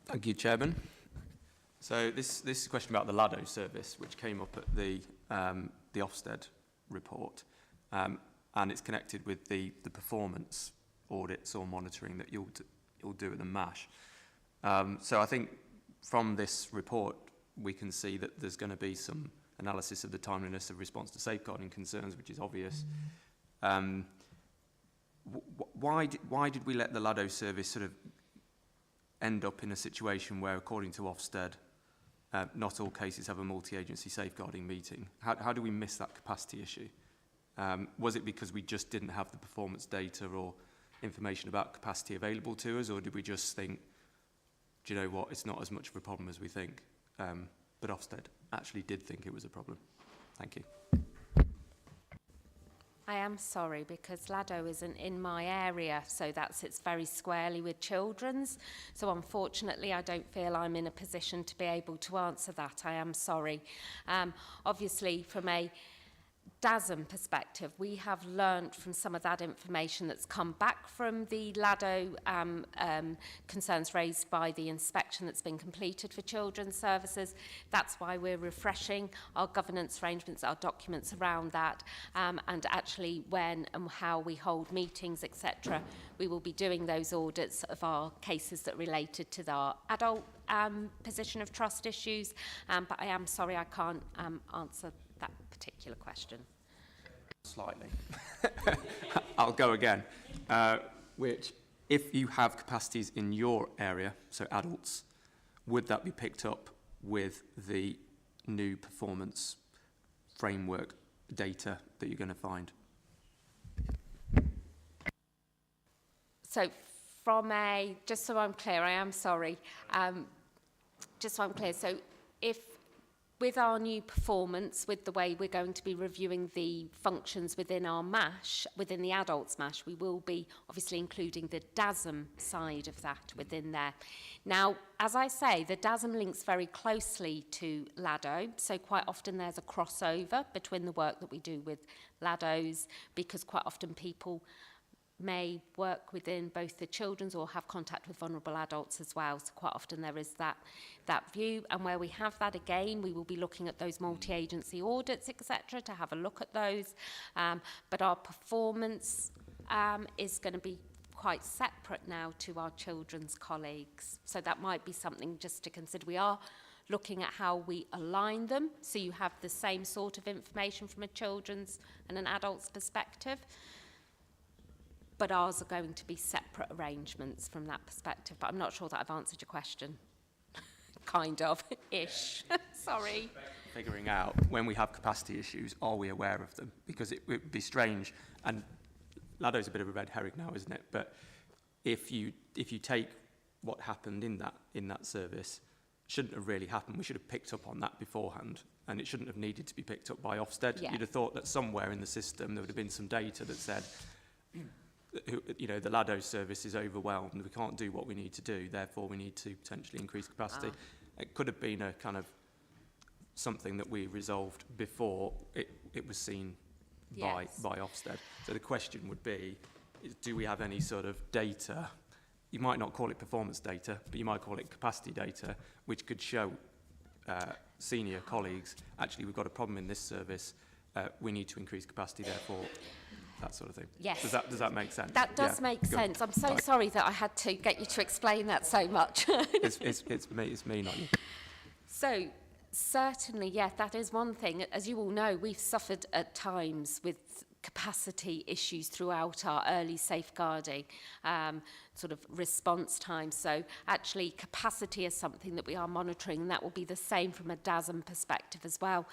Thank you, Chairman. So this is a question about the Lado service, which came up at the Ofsted report, and it's connected with the performance audits or monitoring that you'll do at the MASH. So I think from this report we can see that there's going to be some analysis of the timeliness of response to safeguarding concerns, which is obvious. Why did we let the Lado service sort of end up in a situation where, according to Ofsted, not all cases have a multi-agency safeguarding meeting? How do we miss that capacity issue? Was it because we just didn't have the performance data or information about capacity available to us, or did we just think, do you know what, it's not as much of a problem as we think? But Ofsted actually did think it was a problem. Thank you. I am sorry, because Lado isn't in my area, so that sits very squarely with children's. So unfortunately, I don't feel I'm in a position to be able to answer that. I am sorry. Obviously, from a DASM perspective, we have learnt from some of that information that's come back from the LADO concerns raised by the inspection that's been completed for children's services. That's why we're refreshing our governance arrangements, our documents around that, and actually when and how we hold meetings, etc. We will be doing those audits of our cases that related to our adult position of trust issues, but I am sorry I can't answer that particular question. Slightly. I'll go again. Which, if you have capacities in your area, so adults, would that be picked up with the new performance framework data that you're going to find? So from a, just so I'm clear, I am sorry, just so I'm clear, so if with our new performance, with the way we're going to be reviewing the functions within our MASH, within the adults MASH, we will be obviously including the DASM side of that within there. Now, as I say, the DASM links very closely to LADO, so quite often there's a crossover between the work that we do with LADOs, because quite often people may work within both the children's or have contact with vulnerable adults as well. So quite often there is that view. And where we have that again, we will be looking at those multi-agency audits, etc., to have a look at those. But our performance is going to be quite separate now to our children's colleagues. So that might be something just to consider. We are looking at how we align them, so you have the same sort of information from a children's and an adult's perspective. But ours are going to be separate arrangements from that perspective. But I'm not sure that I've answered your question. Kind of, ish. Sorry. Figuring out when we have capacity issues, are we aware of them? Because it would be strange, and LADO's a bit of a red herring now, isn't it? But if you take what happened in that service, shouldn't have really happened. We should have picked up on that beforehand, and it shouldn't have needed to be picked up by Ofsted. Yeah. You'd have thought that somewhere in the system there would have been some data that said, you know, the LADO service is overwhelmed, we can't do what we need to do, therefore we need to potentially increase capacity. It could have been a kind of something that we resolved before it was seen by Ofsted. So the question would be, do we have any sort of data? You might not call it performance data, but you might call it capacity data, which could show senior colleagues, actually we've got a problem in this service, we need to increase capacity, therefore that sort of thing. Yes. Does that make sense? That does make sense. I'm so sorry that I had to get you to explain that so much. it's me, not you. So, certainly, yeah, that is one thing. As you all know, we've suffered at times with capacity issues throughout our early safeguarding sort of response time. So, actually, capacity is something that we are monitoring, and that will be the same from a DASM perspective as well.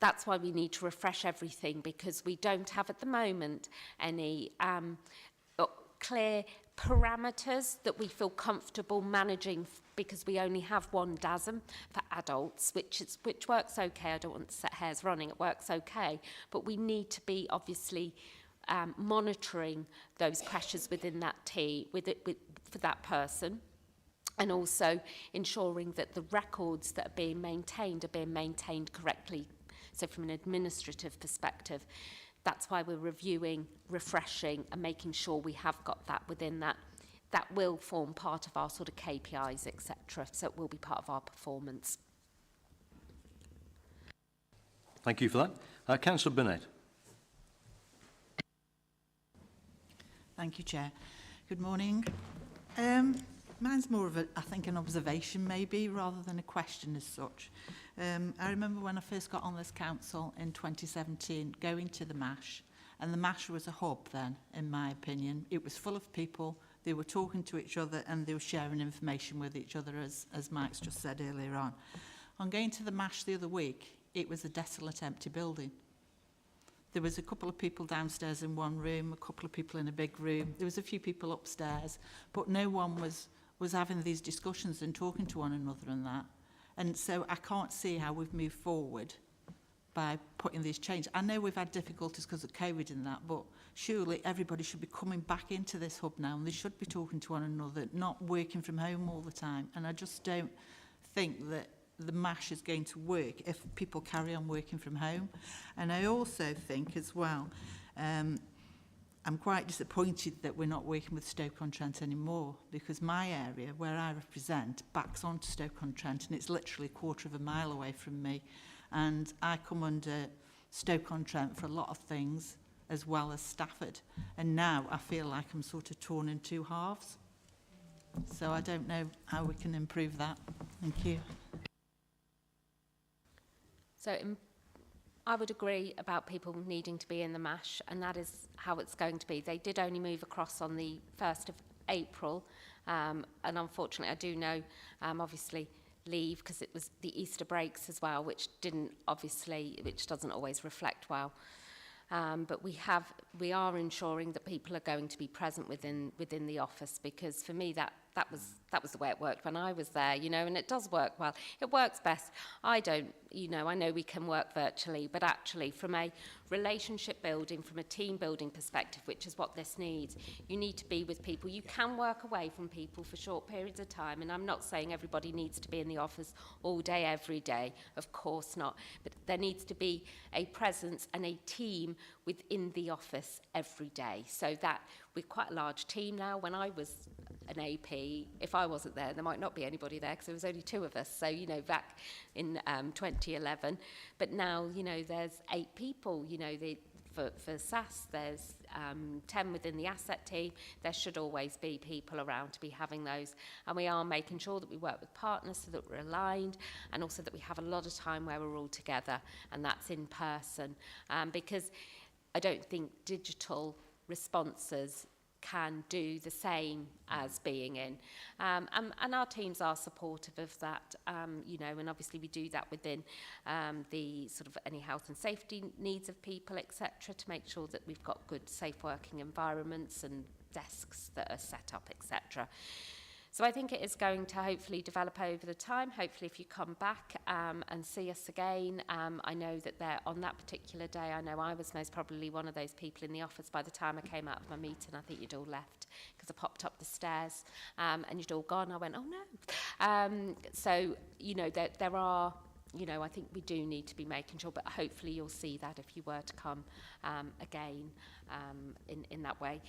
That's why we need to refresh everything, because we don't have at the moment any clear parameters that we feel comfortable managing, because we only have one DASM for adults, which works okay. I don't want to set hairs running, it works okay, but we need to be obviously monitoring those pressures within that team, for that person, and also ensuring that the records that are being maintained correctly. So from an administrative perspective, that's why we're reviewing, refreshing, and making sure we have got that within that. That will form part of our sort of KPIs, etc. So it will be part of our performance. Thank you for that. Councillor Burnett. Thank you, Chair. Good morning. Mine's more of I think an observation maybe, rather than a question as such. I remember when I first got on this council in 2017, going to the MASH, and the MASH was a hub then, in my opinion. It was full of people, they were talking to each other, and they were sharing information with each other, as Mike's just said earlier on. On going to the MASH the other week, it was a desolate, empty building. There was a couple of people downstairs in one room, a couple of people in a big room. There was a few people upstairs, but no one was having these discussions and talking to one another and that. And so I can't see how we've moved forward by putting these changes. I know we've had difficulties because of COVID and that, but surely everybody should be coming back into this hub now, and they should be talking to one another, not working from home all the time. And I just don't think that the MASH is going to work if people carry on working from home. And I also think as well, I'm quite disappointed that we're not working with Stoke-on-Trent anymore, because my area, where I represent, backs onto Stoke-on-Trent, and it's literally a quarter of a mile away from me. And I come under Stoke-on-Trent for a lot of things, as well as Stafford. And now I feel like I'm sort of torn in two halves. So I don't know how we can improve that. Thank you. So I would agree about people needing to be in the MASH, and that is how it's going to be. They did only move across on the 1st of April, and unfortunately I do know, obviously, leave, because it was the Easter breaks as well, which doesn't always reflect well. But we are ensuring that people are going to be present within the office, because for me that was the way it worked when I was there, you know, and it does work well. It works best. I know we can work virtually, but actually from a relationship building, from a team building perspective, which is what this needs, you need to be with people. You can work away from people for short periods of time, and I'm not saying everybody needs to be in the office all day, every day, of course not, but there needs to be a presence and a team within the office every day. So that we're quite a large team now. When I was an AP, if I wasn't there might not be anybody there, because there was only 2 of us. So, you know, back in 2011. But now, you know, there's 8 people, you know, for SAS, there's 10 within the asset team. There should always be people around to be having those. And we are making sure that we work with partners so that we're aligned, and also that we have a lot of time where we're all together, and that's in person. Because I don't think digital responses can do the same as being in. And our teams are supportive of that, you know, and obviously we do that within the sort of any health and safety needs of people, etc., to make sure that we've got good, safe working environments and desks that are set up, etc. So I think it is going to hopefully develop over the time. Hopefully if you come back and see us again, I know that on that particular day, I know I was most probably one of those people in the office by the time I came out of my meeting. I think you'd all left, because I popped up the stairs and you'd all gone. I went, oh no. So, you know, there are, you know, I think we do need to be making sure, but hopefully you'll see that if you were to come again in that way.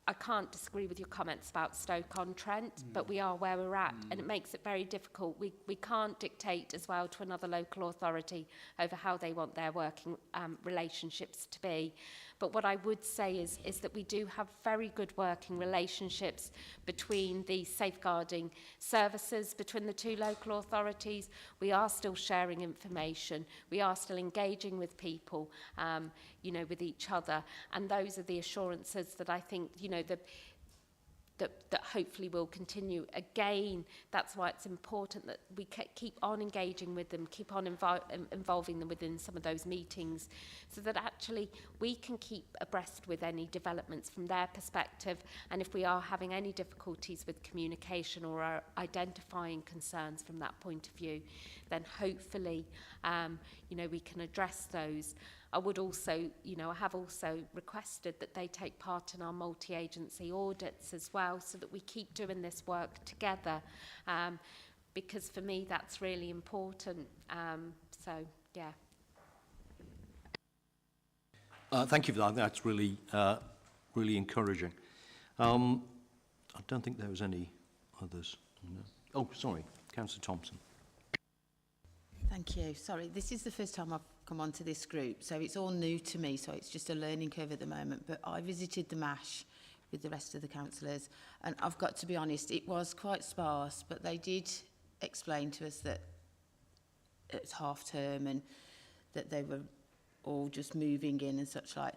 I can't disagree with your comments about Stoke-on-Trent, but we are where we're at, and it makes it very difficult. We can't dictate as well to another local authority over how they want their working relationships to be. But what I would say is that we do have very good working relationships between the safeguarding services, between the 2 local authorities. We are still sharing information. We are still engaging with people, you know, with each other. And those are the assurances that I think, you know, that hopefully will continue. Again, that's why it's important that we keep on engaging with them, keep on involving them within some of those meetings, so that actually we can keep abreast with any developments from their perspective. And if we are having any difficulties with communication or are identifying concerns from that point of view, then hopefully, you know, we can address those. I would also, you know, I have also requested that they take part in our multi-agency audits as well, so that we keep doing this work together, because for me that's really important. So, yeah. Thank you for that. That's really, really encouraging. I don't think there was any others. No. Oh, sorry, Councillor Thompson. Thank you. Sorry, this is the first time I've come onto this group, so it's all new to me, so it's just a learning curve at the moment. But I visited the MASH with the rest of the councillors, and I've got to be honest, it was quite sparse, but they did explain to us that it's half term and that they were all just moving in and such like.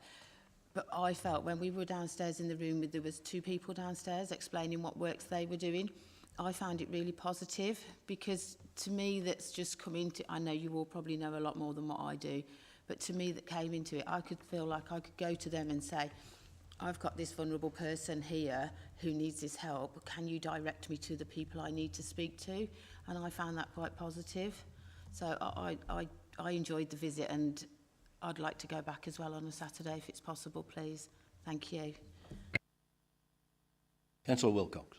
But I felt when we were downstairs in the room, there was 2 people downstairs explaining what works they were doing. I found it really positive, because to me that's just come into, I know you all probably know a lot more than what I do, but to me that came into it, I could feel like I could go to them and say, I've got this vulnerable person here who needs this help, can you direct me to the people I need to speak to? And I found that quite positive. So I enjoyed the visit, and I'd like to go back as well on a Saturday if it's possible, please. Thank you. Councillor Wilcox.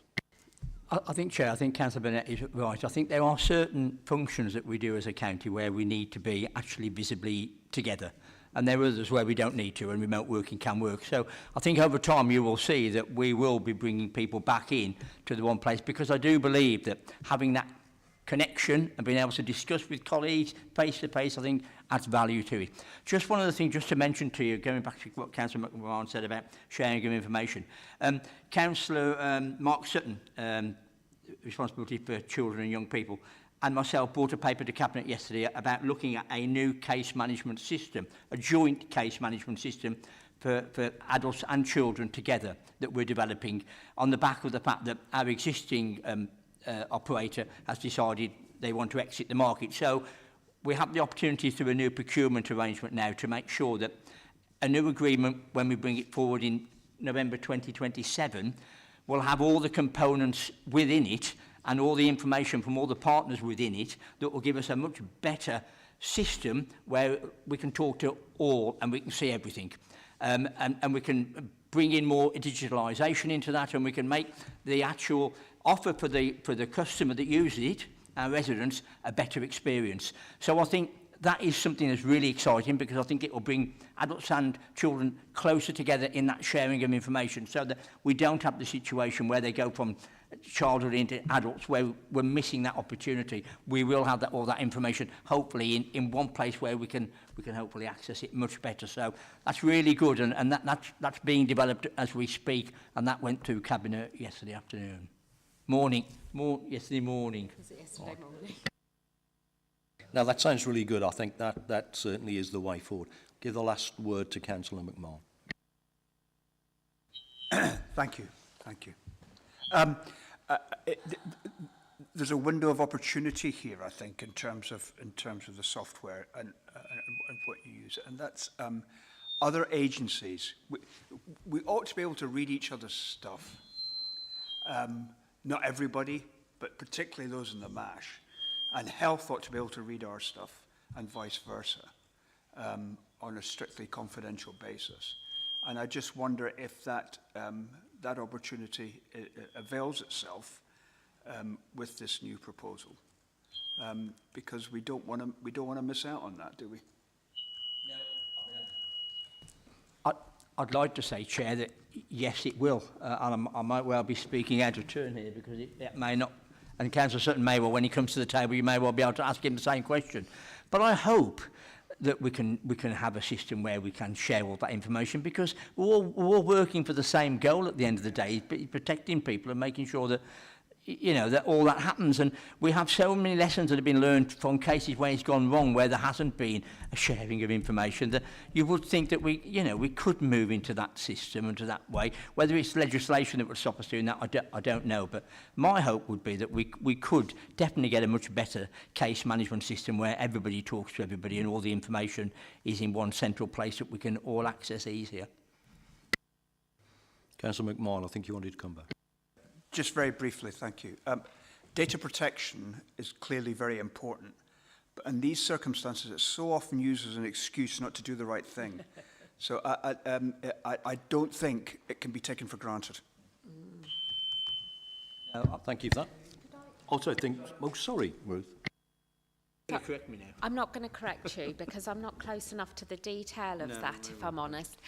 I think, Chair, I think Councillor Burnett is right. I think there are certain functions that we do as a county where we need to be actually visibly together. And there are others where we don't need to, and remote working can work. So I think over time you will see that we will be bringing people back in to the one place, because I do believe that having that connection and being able to discuss with colleagues face to face, I think adds value to it. Just one other thing just to mention to you, going back to what Councillor McMahon said about sharing of information. Councillor Mark Sutton, responsibility for children and young people, and myself brought a paper to Cabinet yesterday about looking at a new case management system, a joint case management system for adults and children together that we're developing on the back of the fact that our existing operator has decided they want to exit the market. So we have the opportunity through a new procurement arrangement now to make sure that a new agreement, when we bring it forward in November 2027, will have all the components within it and all the information from all the partners within it that will give us a much better system where we can talk to all and we can see everything. And we can bring in more digitalisation into that, and we can make the actual offer for the customer that uses it, our residents, a better experience. So I think that is something that's really exciting, because I think it will bring adults and children closer together in that sharing of information, so that we don't have the situation where they go from childhood into adults where we're missing that opportunity. We will have all that information hopefully in one place where we can hopefully access it much better. So that's really good, and that's being developed as we speak, and that went to Cabinet yesterday afternoon. Yesterday morning. Was it yesterday morning? Now, that sounds really good. I think that certainly is the way forward. Give the last word to Councillor McMahon. Thank you. There's a window of opportunity here, I think, in terms of the software and what you use, and that's other agencies. We ought to be able to read each other's stuff. Not everybody, but particularly those in the MASH. And health ought to be able to read our stuff, and vice versa, on a strictly confidential basis. And I just wonder if that opportunity avails itself with this new proposal, because we don't want to miss out on that, do we? I'd like to say, Chair, that yes, it will, and I might well be speaking out of turn here, because it may not. And Councillor Sutton may well, when he comes to the table, you may well be able to ask him the same question. But I hope that we can have a system where we can share all that information, because we're all working for the same goal at the end of the day, protecting people and making sure that, you know, that all that happens. And we have so many lessons that have been learned from cases where it's gone wrong, where there hasn't been a sharing of information, that you would think that we could move into that system and to that way. Whether it's legislation that would stop us doing that, I don't know. But my hope would be that we could definitely get a much better case management system where everybody talks to everybody and all the information is in one central place that we can all access easier. Councillor McMahon, I think you wanted to come back. Just very briefly, thank you. Data protection is clearly very important, but in these circumstances, it's so often used as an excuse not to do the right thing. So I don't think it can be taken for granted. Thank you for that. Also, think. Oh, sorry, Ruth. Correct me now. I'm not going to correct you because I'm not close enough to the detail of that, if I'm honest.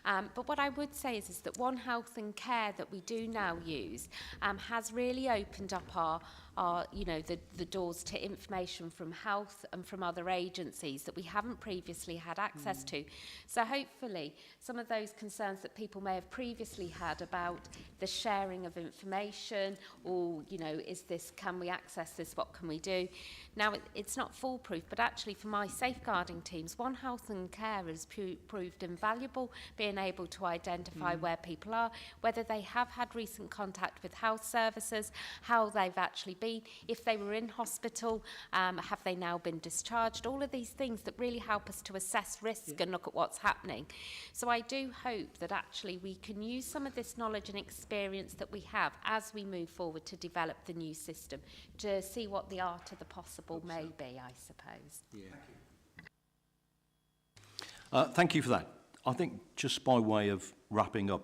But what I would say is that One Health and Care that we do now use has really opened up our the doors to information from health and from other agencies that we haven't previously had access to. So hopefully some of those concerns that people may have previously had about the sharing of information, or can we access this, what can we do? Now it's not foolproof, but actually for my safeguarding teams, One Health and Care has proved invaluable, being able to identify where people are, whether they have had recent contact with health services, how they've actually been, if they were in hospital, have they now been discharged, all of these things that really help us to assess risk and look at what's happening. So I do hope that actually we can use some of this knowledge and experience that we have as we move forward to develop the new system, to see what the art of the possible may be, I suppose. Thank you for that. I think just by way of wrapping up,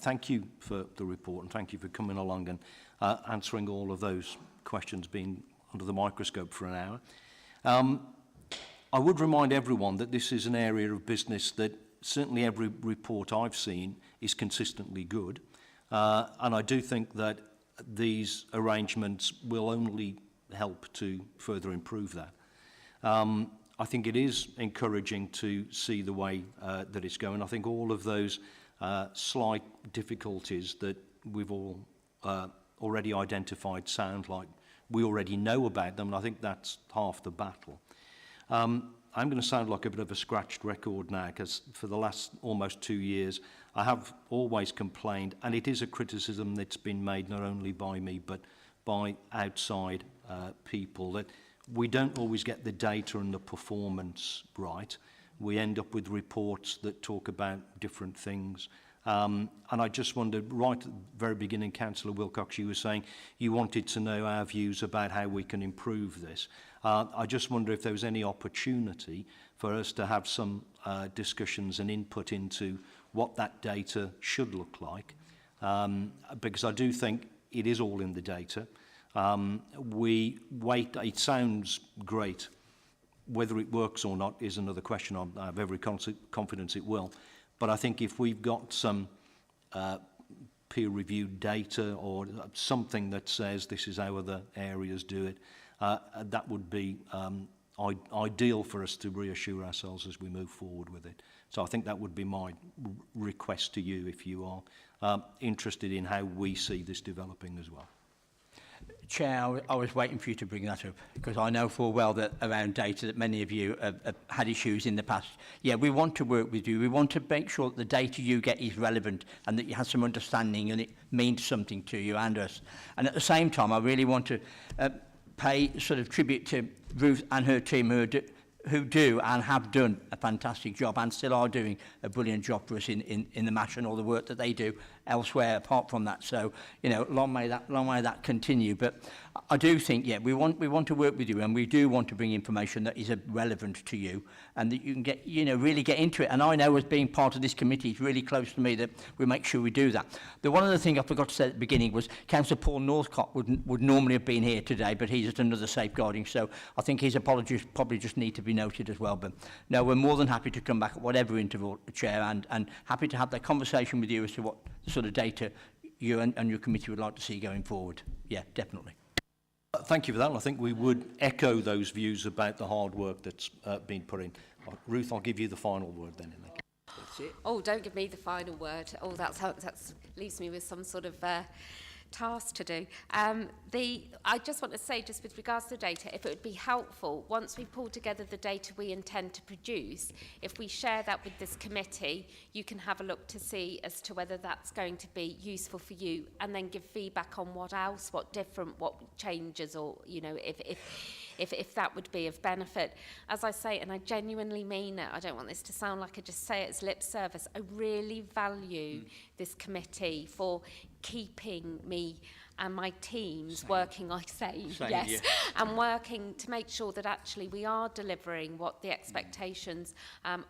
thank you for the report and thank you for coming along and answering all of those questions, being under the microscope for an hour. I would remind everyone that this is an area of business that certainly every report I've seen is consistently good. And I do think that these arrangements will only help to further improve that. I think it is encouraging to see the way that it's going. I think all of those slight difficulties that we've all already identified sound like we already know about them, and I think that's half the battle. I'm going to sound like a bit of a scratched record now, because for the last almost 2 years, I have always complained, and it is a criticism that's been made not only by me, but by outside people, that we don't always get the data and the performance right. We end up with reports that talk about different things. And I just wondered, right at the very beginning, Councillor Wilcox, you were saying you wanted to know our views about how we can improve this. I just wonder if there was any opportunity for us to have some discussions and input into what that data should look like, because I do think it is all in the data. We wait, it sounds great. Whether it works or not is another question. I have every confidence it will. But I think if we've got some peer-reviewed data or something that says this is how other areas do it, that would be ideal for us to reassure ourselves as we move forward with it. So I think that would be my request to you if you are interested in how we see this developing as well. Chair, I was waiting for you to bring that up because I know full well that around data that many of you have had issues in the past. Yeah, we want to work with you. We want to make sure that the data you get is relevant and that you have some understanding and it means something to you and us. And at the same time, I really want to pay sort of tribute to Ruth and her team who do and have done a fantastic job and still are doing a brilliant job for us in the MASH and all the work that they do elsewhere apart from that. So, you know, long may that continue. But I do think, yeah, we want to work with you and we do want to bring information that is relevant to you and that you can get, you know, really get into it. And I know as being part of this committee, it's really close to me that we make sure we do that. One of the things I forgot to say at the beginning was Councillor Paul Northcott would normally have been here today, but he's at another safeguarding. So I think his apologies probably just need to be noted as well. But no, we're more than happy to come back at whatever interval, Chair, and happy to have that conversation with you as to what sort of data you and your committee would like to see going forward. Yeah, definitely. Thank you for that. I think we would echo those views about the hard work that's been put in. Ruth, I'll give you the final word then. That's it. Oh, don't give me the final word. Oh, that leaves me with some sort of task to do. I just want to say, just with regards to the data, if it would be helpful, once we pull together the data we intend to produce, if we share that with this committee, you can have a look to see as to whether that's going to be useful for you and then give feedback on what else, what different, what changes, or, you know, if that would be of benefit. As I say, and I genuinely mean it, I don't want this to sound like I just say it as lip service, I really value this committee for keeping me and my teams working, and working to make sure that actually we are delivering what the expectations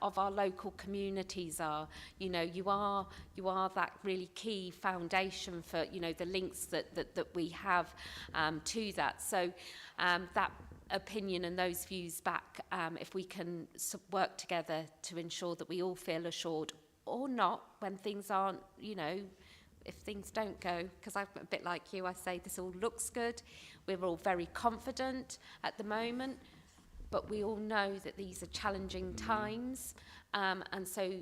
of our local communities are. You know, you are that really key foundation for, you know, the links that we have to that. So that opinion and those views back, if we can work together to ensure that we all feel assured or not when things aren't, you know, if things don't go, because I'm a bit like you, I say this all looks good, we're all very confident at the moment, but we all know that these are challenging times, and so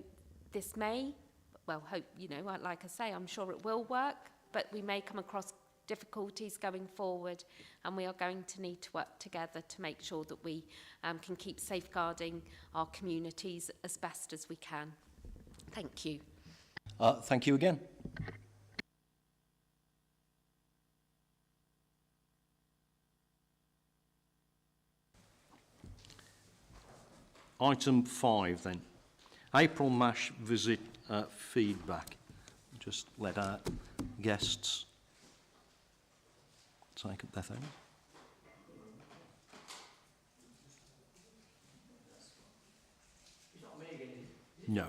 this may, well, hope, you know, like I say, I'm sure it will work, but we may come across difficulties going forward, and we are going to need to work together to make sure that we can keep safeguarding our communities as best as we can. Thank you. Thank you again. Item 5 then. April MASH visit feedback. Just let our guests take up their things. No.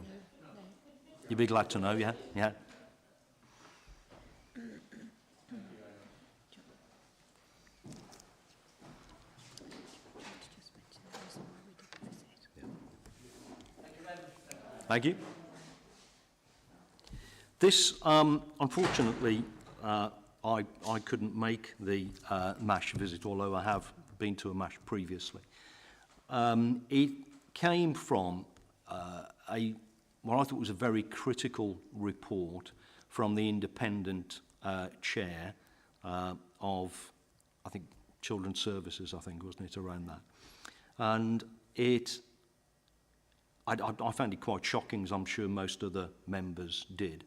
You'd be glad to know, yeah? Yeah. Thank you. This, unfortunately, I couldn't make the MASH visit, although I have been to a MASH previously. It came from what I thought was a very critical report from the independent chair of, I think, Children's Services, I think, wasn't it, around that? And I found it quite shocking, as I'm sure most of the members did.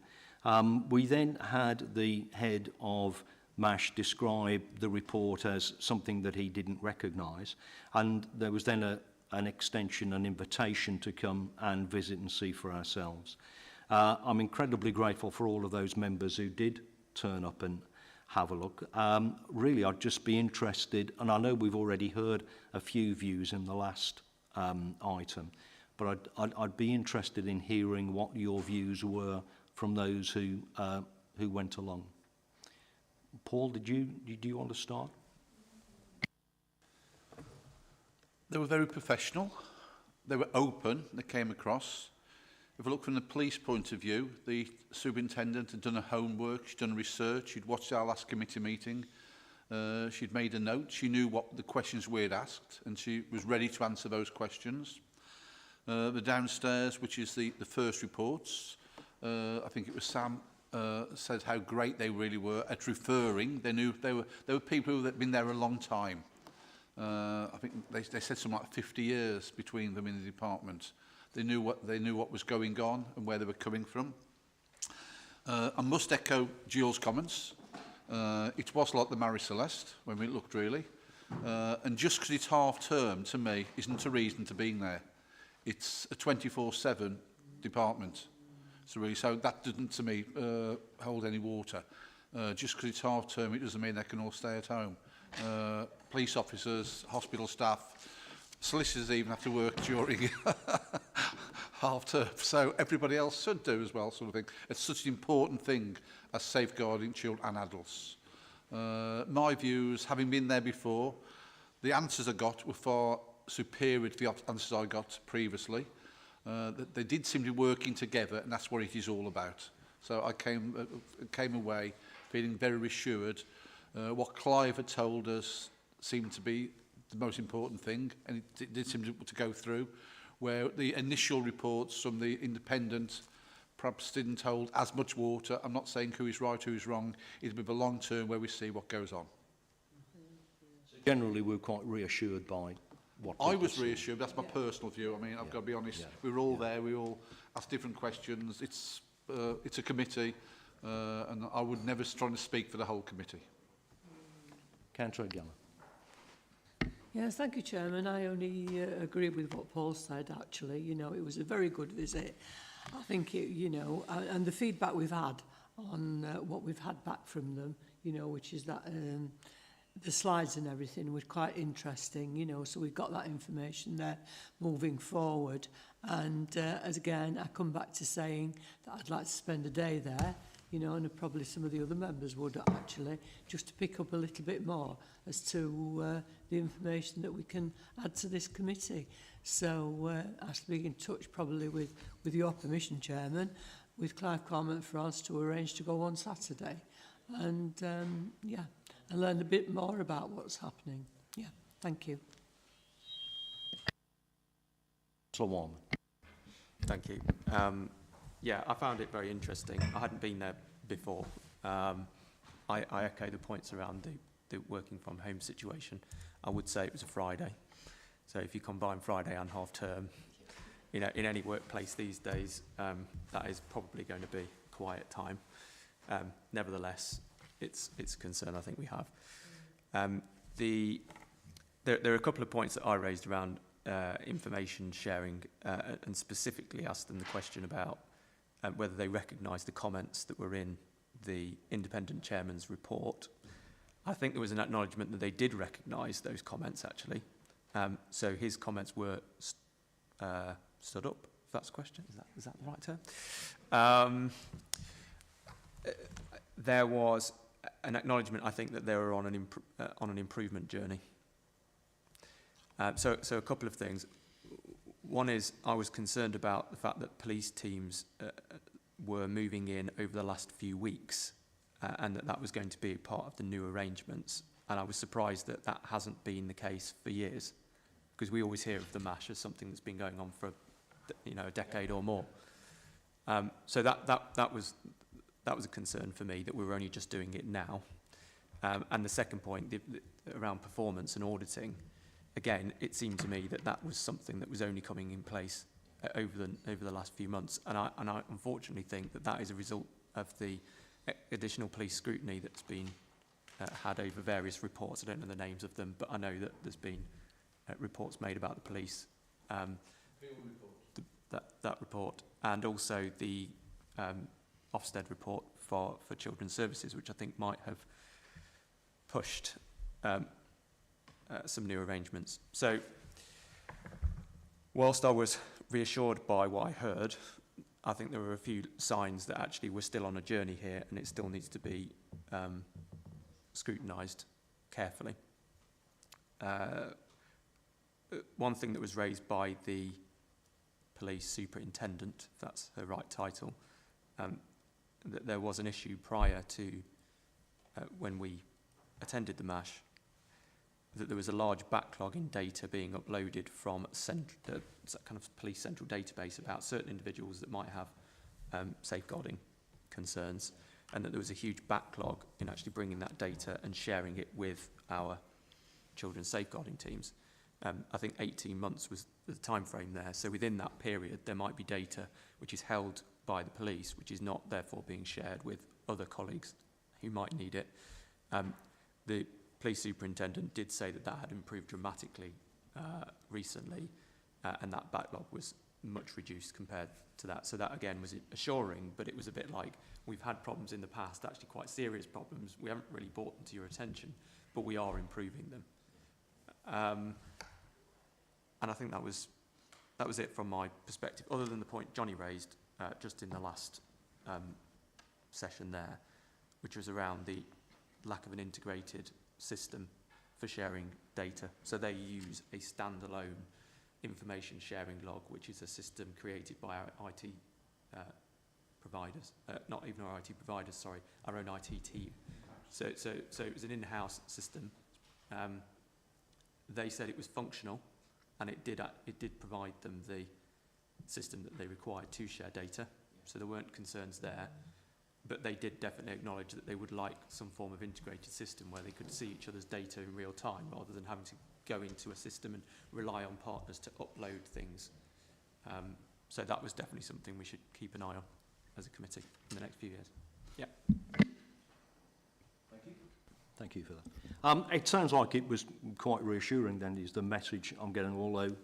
We then had the head of MASH describe the report as something that he didn't recognise, and there was then an extension, an invitation to come and visit and see for ourselves. I'm incredibly grateful for all of those members who did turn up and have a look. Really, I'd just be interested, and I know we've already heard a few views in the last item, but I'd be interested in hearing what your views were from those who went along. Paul, did you want to start? They were very professional. They were open. They came across. If I look from the police point of view, the superintendent had done her homework. She'd done research. She'd watched our last committee meeting. She'd made a note. She knew what the questions we'd asked, and she was ready to answer those questions. The downstairs, which is the first reports, I think it was Sam, said how great they really were at referring. They knew they were people who had been there a long time. I think they said something like 50 years between them in the department. They knew what was going on and where they were coming from. I must echo Gill's comments. It was like the Marie Celeste when we looked, really. And just because it's half term, to me, isn't a reason to being there. It's a 24/7 department. So that doesn't, to me, hold any water. Just because it's half term, it doesn't mean they can all stay at home. Police officers, hospital staff, solicitors even have to work during half term. So everybody else should do as well, sort of thing. It's such an important thing as safeguarding children and adults. My views, having been there before, the answers I got were far superior to the answers I got previously. They did seem to be working together, and that's what it is all about. So I came away feeling very reassured. What Clive had told us seemed to be the most important thing, and it did seem to go through, where the initial reports from the independent perhaps didn't hold as much water. I'm not saying who is right, who is wrong. It'll be the long term where we see what goes on. So generally, we're quite reassured by what I was reassured. That's my personal view. I mean, I've got to be honest. Yeah. We were all there. We all asked different questions. It's a committee, and I would never try to speak for the whole committee. Councillor Geller. Yes, thank you, Chairman. I only agree with what Paul said, actually. You know, it was a very good visit. I think, and the feedback we've had on what we've had back from them, which is that the slides and everything was quite interesting, so we've got that information there moving forward. And as again, I come back to saying that I'd like to spend a day there, and probably some of the other members would actually, just to pick up a little bit more as to the information that we can add to this committee. So I shall be in touch probably with your permission, Chairman, with Clive Cormant for us to arrange to go on Saturday. And and learn a bit more about what's happening. Yeah, thank you. Thank you. Yeah, I found it very interesting. I hadn't been there before. I echo the points around the working from home situation. I would say it was a Friday. So if you combine Friday and half term, in any workplace these days, that is probably going to be a quiet time. Nevertheless, it's a concern I think we have. There are a couple of points that I raised around information sharing and specifically asked them the question about whether they recognise the comments that were in the independent chairman's report. I think there was an acknowledgement that they did recognise those comments actually. So his comments were stood up that's a question. Is that the right term? There was an acknowledgement, I think, that they were on an improvement journey. So a couple of things. One is I was concerned about the fact that police teams were moving in over the last few weeks, and that was going to be part of the new arrangements. And I was surprised that that hasn't been the case for years, because we always hear of the MASH as something that's been going on for, a decade or more. So that was a concern for me, that we were only just doing it now. And the second point, around performance and auditing, again, it seemed to me that was something that was only coming in place over the last few months. And I unfortunately think that is a result of the additional police scrutiny that's been had over various reports. I don't know the names of them, but I know that there's been reports made about the police. That report, and also the Ofsted report for Children's Services, which I think might have pushed some new arrangements. So, whilst I was reassured by what I heard, I think there were a few signs that actually we're still on a journey here, and it still needs to be scrutinised carefully. One thing that was raised by the police superintendent, if that's her right title, that there was an issue prior to when we attended the MASH, that there was a large backlog in data being uploaded from that kind of police central database about certain individuals that might have safeguarding concerns, and that there was a huge backlog in actually bringing that data and sharing it with our children's safeguarding teams. I think 18 months was the time frame there. So within that period, there might be data which is held by the police, which is not therefore being shared with other colleagues who might need it. The police superintendent did say that had improved dramatically recently, and that backlog was much reduced compared to that. So that again was assuring, but it was a bit like, we've had problems in the past, actually quite serious problems. We haven't really brought them to your attention, but we are improving them. And I think that was it from my perspective, other than the point Johnny raised just in the last session there, which was around the lack of an integrated system for sharing data. So they use a standalone information sharing log, which is a system created by our IT providers, not even our IT providers, sorry, our own IT team. So it was an in-house system. They said it was functional, and it did provide them the system that they required to share data. So there weren't concerns there, but they did definitely acknowledge that they would like some form of integrated system where they could see each other's data in real time, rather than having to go into a system and rely on partners to upload things. So that was definitely something we should keep an eye on as a committee in the next few years. Yeah. Thank you for that. It sounds like it was quite reassuring then, is the message I'm getting, although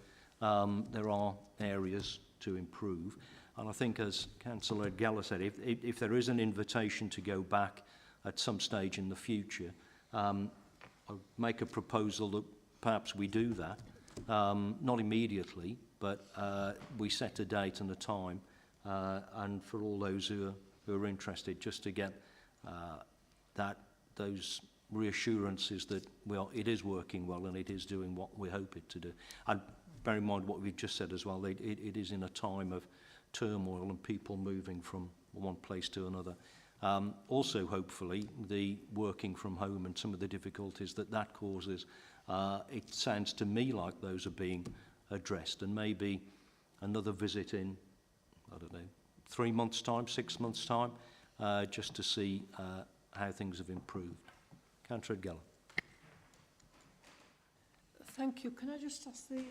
there are areas to improve. And I think, as Councillor Geller said, if there is an invitation to go back at some stage in the future, I'll make a proposal that perhaps we do that, not immediately, but we set a date and a time, and for all those who are interested, just to get those reassurances that it is working well and it is doing what we hope it to do. And bear in mind what we've just said as well, it is in a time of turmoil and people moving from one place to another. Also, hopefully, the working from home and some of the difficulties that causes, it sounds to me like those are being addressed, and maybe another visit in, I don't know, 3 months' time, 6 months' time, just to see how things have improved. Councillor Geller. Thank you. Can I just ask the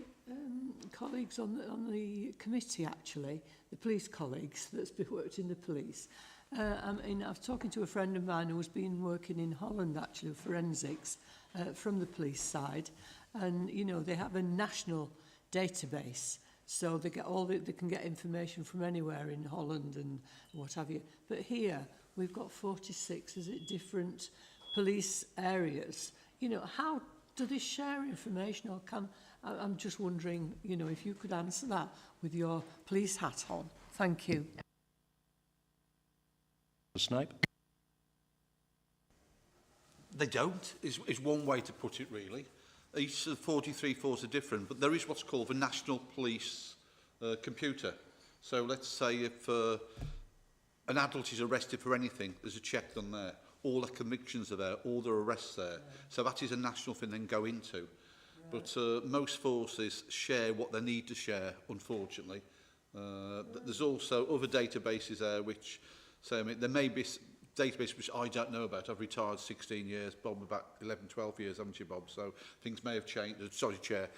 colleagues on the committee, actually, the police colleagues that's worked in the police. I was talking to a friend of mine who's been working in Holland, actually, forensics from the police side, and they have a national database, so they get they can get information from anywhere in Holland and what have you. But here we've got 46, different police areas. How do they share information, or can... I'm just wondering, you know, if you could answer that with your police hat on. Thank you. Snape? They don't, is one way to put it, really. Each of the 43 forces are different, but there is what's called the National Police computer. So let's say if an adult is arrested for anything, there's a check done there. All the convictions are there, all the arrests there. So that is a national thing they can go into. But most forces share what they need to share, unfortunately. There's also other databases there which say, I mean, there may be databases which I don't know about. I've retired 16 years, Bob about 11, 12 years, haven't you, Bob? So things may have changed, sorry, Chair,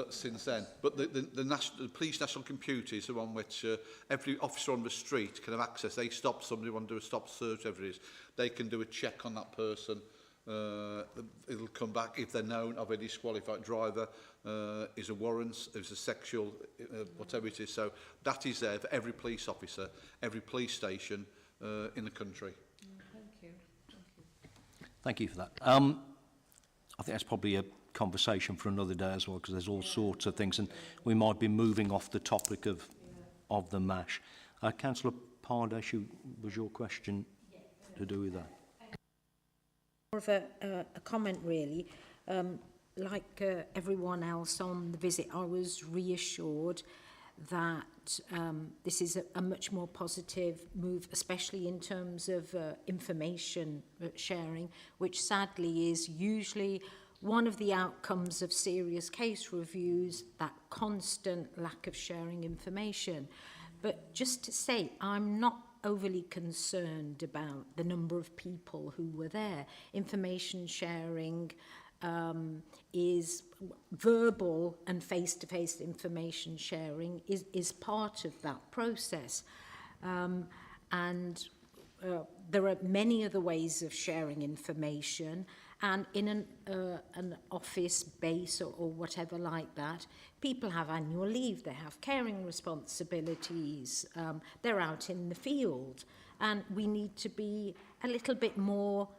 since then. But the police national computers are on which every officer on the street can have access. They stop somebody, want to do a stop search, whatever it is. They can do a check on that person. It'll come back if they're known of a disqualified driver, is a warrant, is a sexual, whatever it is. So that is there for every police officer, every police station in the country. Thank you. Thank you for that. I think that's probably a conversation for another day as well, because there's all sorts of things, and we might be moving off the topic of the MASH. Councillor Pardesh, was your question to do with that? More of a comment, really. Like everyone else on the visit, I was reassured that this is a much more positive move, especially in terms of information sharing, which sadly is usually one of the outcomes of serious case reviews, that constant lack of sharing information. But just to say, I'm not overly concerned about the number of people who were there. Information sharing is verbal, and face-to-face information sharing is part of that process. There are many other ways of sharing information, and in an office base or whatever like that, people have annual leave, they have caring responsibilities, they're out in the field, and we need to be a little bit more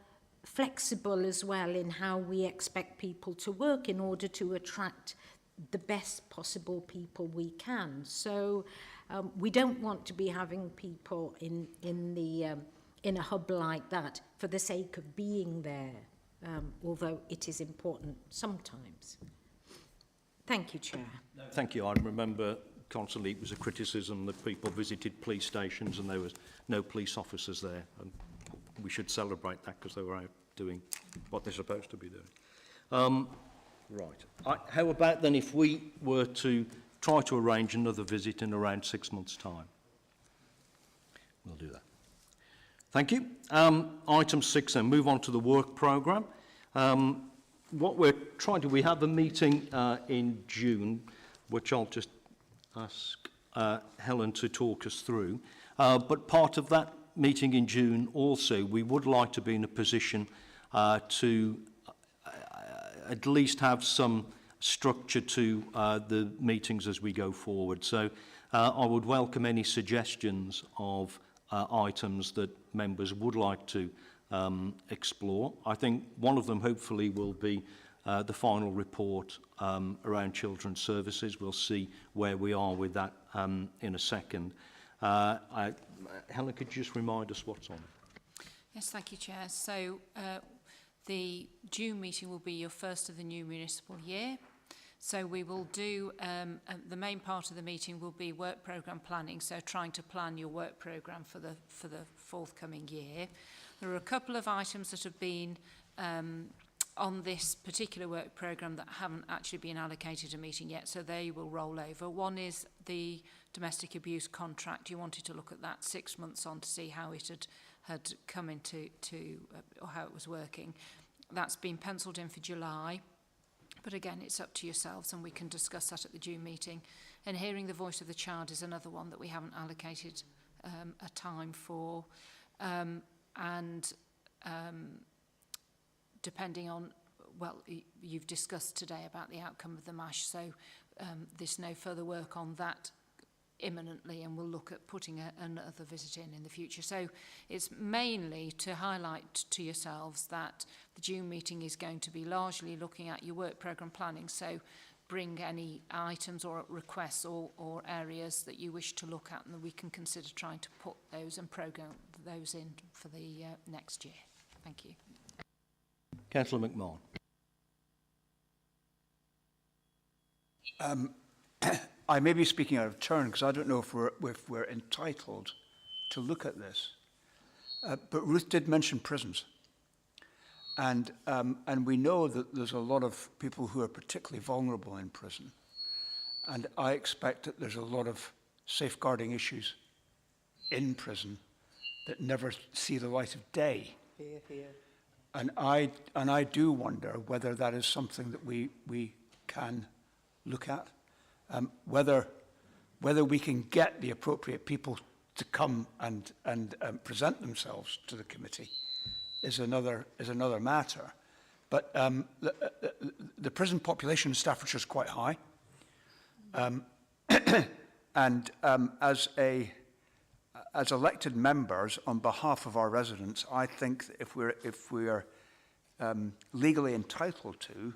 flexible as well in how we expect people to work in order to attract the best possible people we can. So we don't want to be having people in a hub like that for the sake of being there, although it is important sometimes. Thank you, Chair. Thank you. I remember, Councillor Leek, was a criticism that people visited police stations and there was no police officers there. And we should celebrate that because they were out doing what they're supposed to be doing. Right. How about then if we were to try to arrange another visit in around 6 months' time? We'll do that. Thank you. Item 6 then, move on to the work programme. What we're trying to, we have a meeting in June, which I'll just ask Helen to talk us through. But part of that meeting in June also, we would like to be in a position to at least have some structure to the meetings as we go forward. So I would welcome any suggestions of items that members would like to explore. I think one of them hopefully will be the final report around children's services. We'll see where we are with that in a second. Helen, could you just remind us what's on? Yes, thank you, Chair. So the June meeting will be your first of the new municipal year. So we will do, the main part of the meeting will be work programme planning, so trying to plan your work programme for the forthcoming year. There are a couple of items that have been on this particular work programme that haven't actually been allocated a meeting yet, so they will roll over. One is the domestic abuse contract. You wanted to look at that 6 months on to see how it had come into or how it was working. That's been penciled in for July. But again, it's up to yourselves, and we can discuss that at the June meeting. And hearing the voice of the child is another one that we haven't allocated a time for. Depending on, well, you've discussed today about the outcome of the MASH, so there's no further work on that imminently, and we'll look at putting another visit in the future. So it's mainly to highlight to yourselves that the June meeting is going to be largely looking at your work programme planning. So bring any items or requests or areas that you wish to look at, and that we can consider trying to put those and programme those in for the next year. Thank you. Councillor McMahon. I may be speaking out of turn because I don't know if we're entitled to look at this. But Ruth did mention prisons. And we know that there's a lot of people who are particularly vulnerable in prison. And I expect that there's a lot of safeguarding issues in prison that never see the light of day. Here, here. And I do wonder whether that is something that we can look at, whether we can get the appropriate people to come and present themselves to the committee is another matter. But the prison population in Staffordshire is quite high, and as elected members on behalf of our residents, I think that if we are legally entitled to,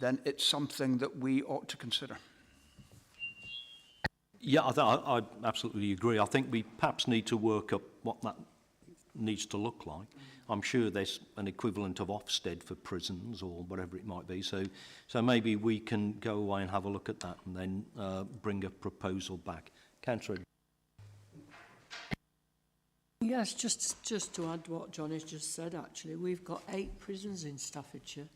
then it's something that we ought to consider. Yeah, I absolutely agree. I think we perhaps need to work up what that needs to look like. I'm sure there's an equivalent of Ofsted for prisons or whatever it might be. So maybe we can go away and have a look at that and then bring a proposal back. Councillor. Yes, just to add what John has just said, actually, we've got 8 prisons in Staffordshire,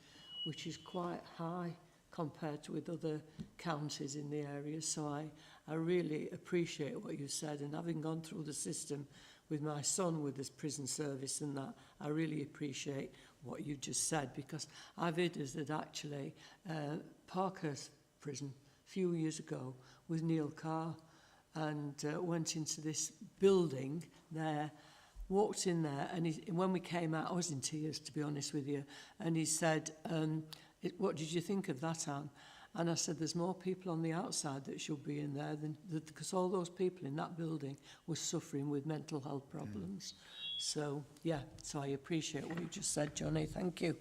which is quite high compared to with other counties in the area. So I really appreciate what you said, and having gone through the system with my son with this prison service and that, I really appreciate what you just said, because I visited actually Parkhurst prison a few years ago with Neil Carr, and went into this building there, walked in there, and when we came out, I was in tears, to be honest with you, and he said, what did you think of that, Anne? And I said, there's more people on the outside that should be in there than because all those people in that building were suffering with mental health problems. So, yeah, so I appreciate what you just said, Johnny. Thank you.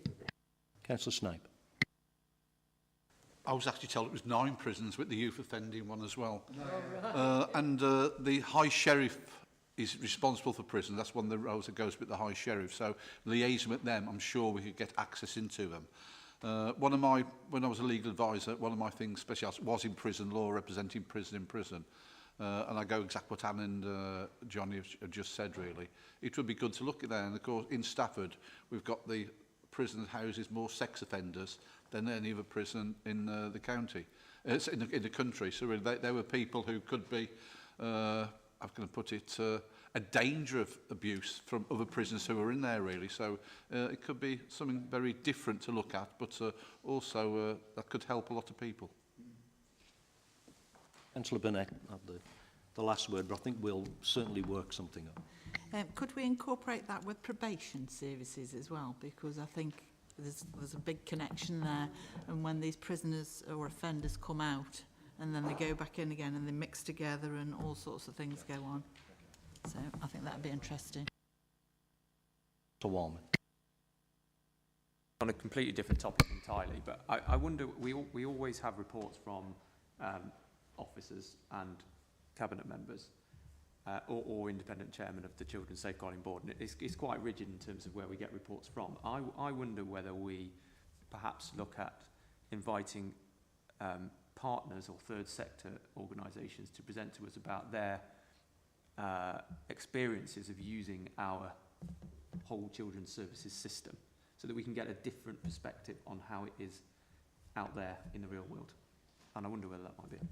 Councillor Snape. I was actually told it was 9 prisons with the youth offending one as well. Oh, right. The High Sheriff is responsible for prisons. That's one of the roles that goes with the High Sheriff. So liaison with them, I'm sure we could get access into them. When I was a legal advisor, one of my things specialised was in prison law, representing prison in prison. And I go exactly what Anne and Johnny have just said, really. It would be good to look at that. And of course, in Stafford, we've got the prison that houses more sex offenders than any other prison in the county, in the country. So really, there were people who could be, I'm going to put it, a danger of abuse from other prisoners who are in there, really. So it could be something very different to look at, but also that could help a lot of people. Councillor Burnett had the last word, but I think we'll certainly work something up. Could we incorporate that with probation services as well? Because I think there's a big connection there, and when these prisoners or offenders come out and then they go back in again and they mix together and all sorts of things go on. So I think that would be interesting. On a completely different topic entirely, but I wonder, we always have reports from officers and cabinet members or independent chairman of the Children's Safeguarding Board, and it's quite rigid in terms of where we get reports from. I wonder whether we perhaps look at inviting partners or third sector organisations to present to us about their experiences of using our whole children's services system, so that we can get a different perspective on how it is out there in the real world. And I wonder whether that might be it.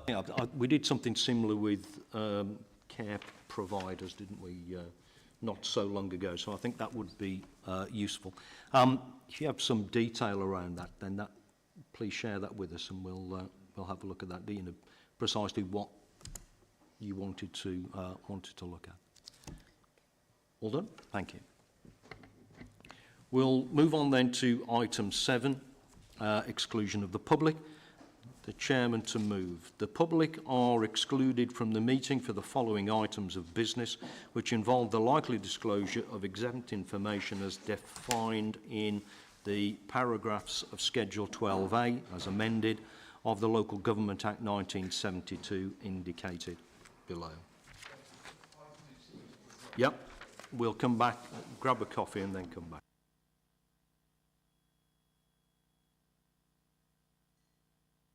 Yeah, we did something similar with care providers, didn't we, not so long ago, so I think that would be useful. If you have some detail around that, then please share that with us, and we'll have a look at that, precisely what you wanted to look at. All done? Thank you. We'll move on then to item 7, exclusion of the public. the chairman to move. The public are excluded from the meeting for the following items of business, which involve the likely disclosure of exempt information as defined in the paragraphs of Schedule 12A, as amended, of the Local Government Act 1972, indicated below. Yep, we'll come back, grab a coffee and then come back.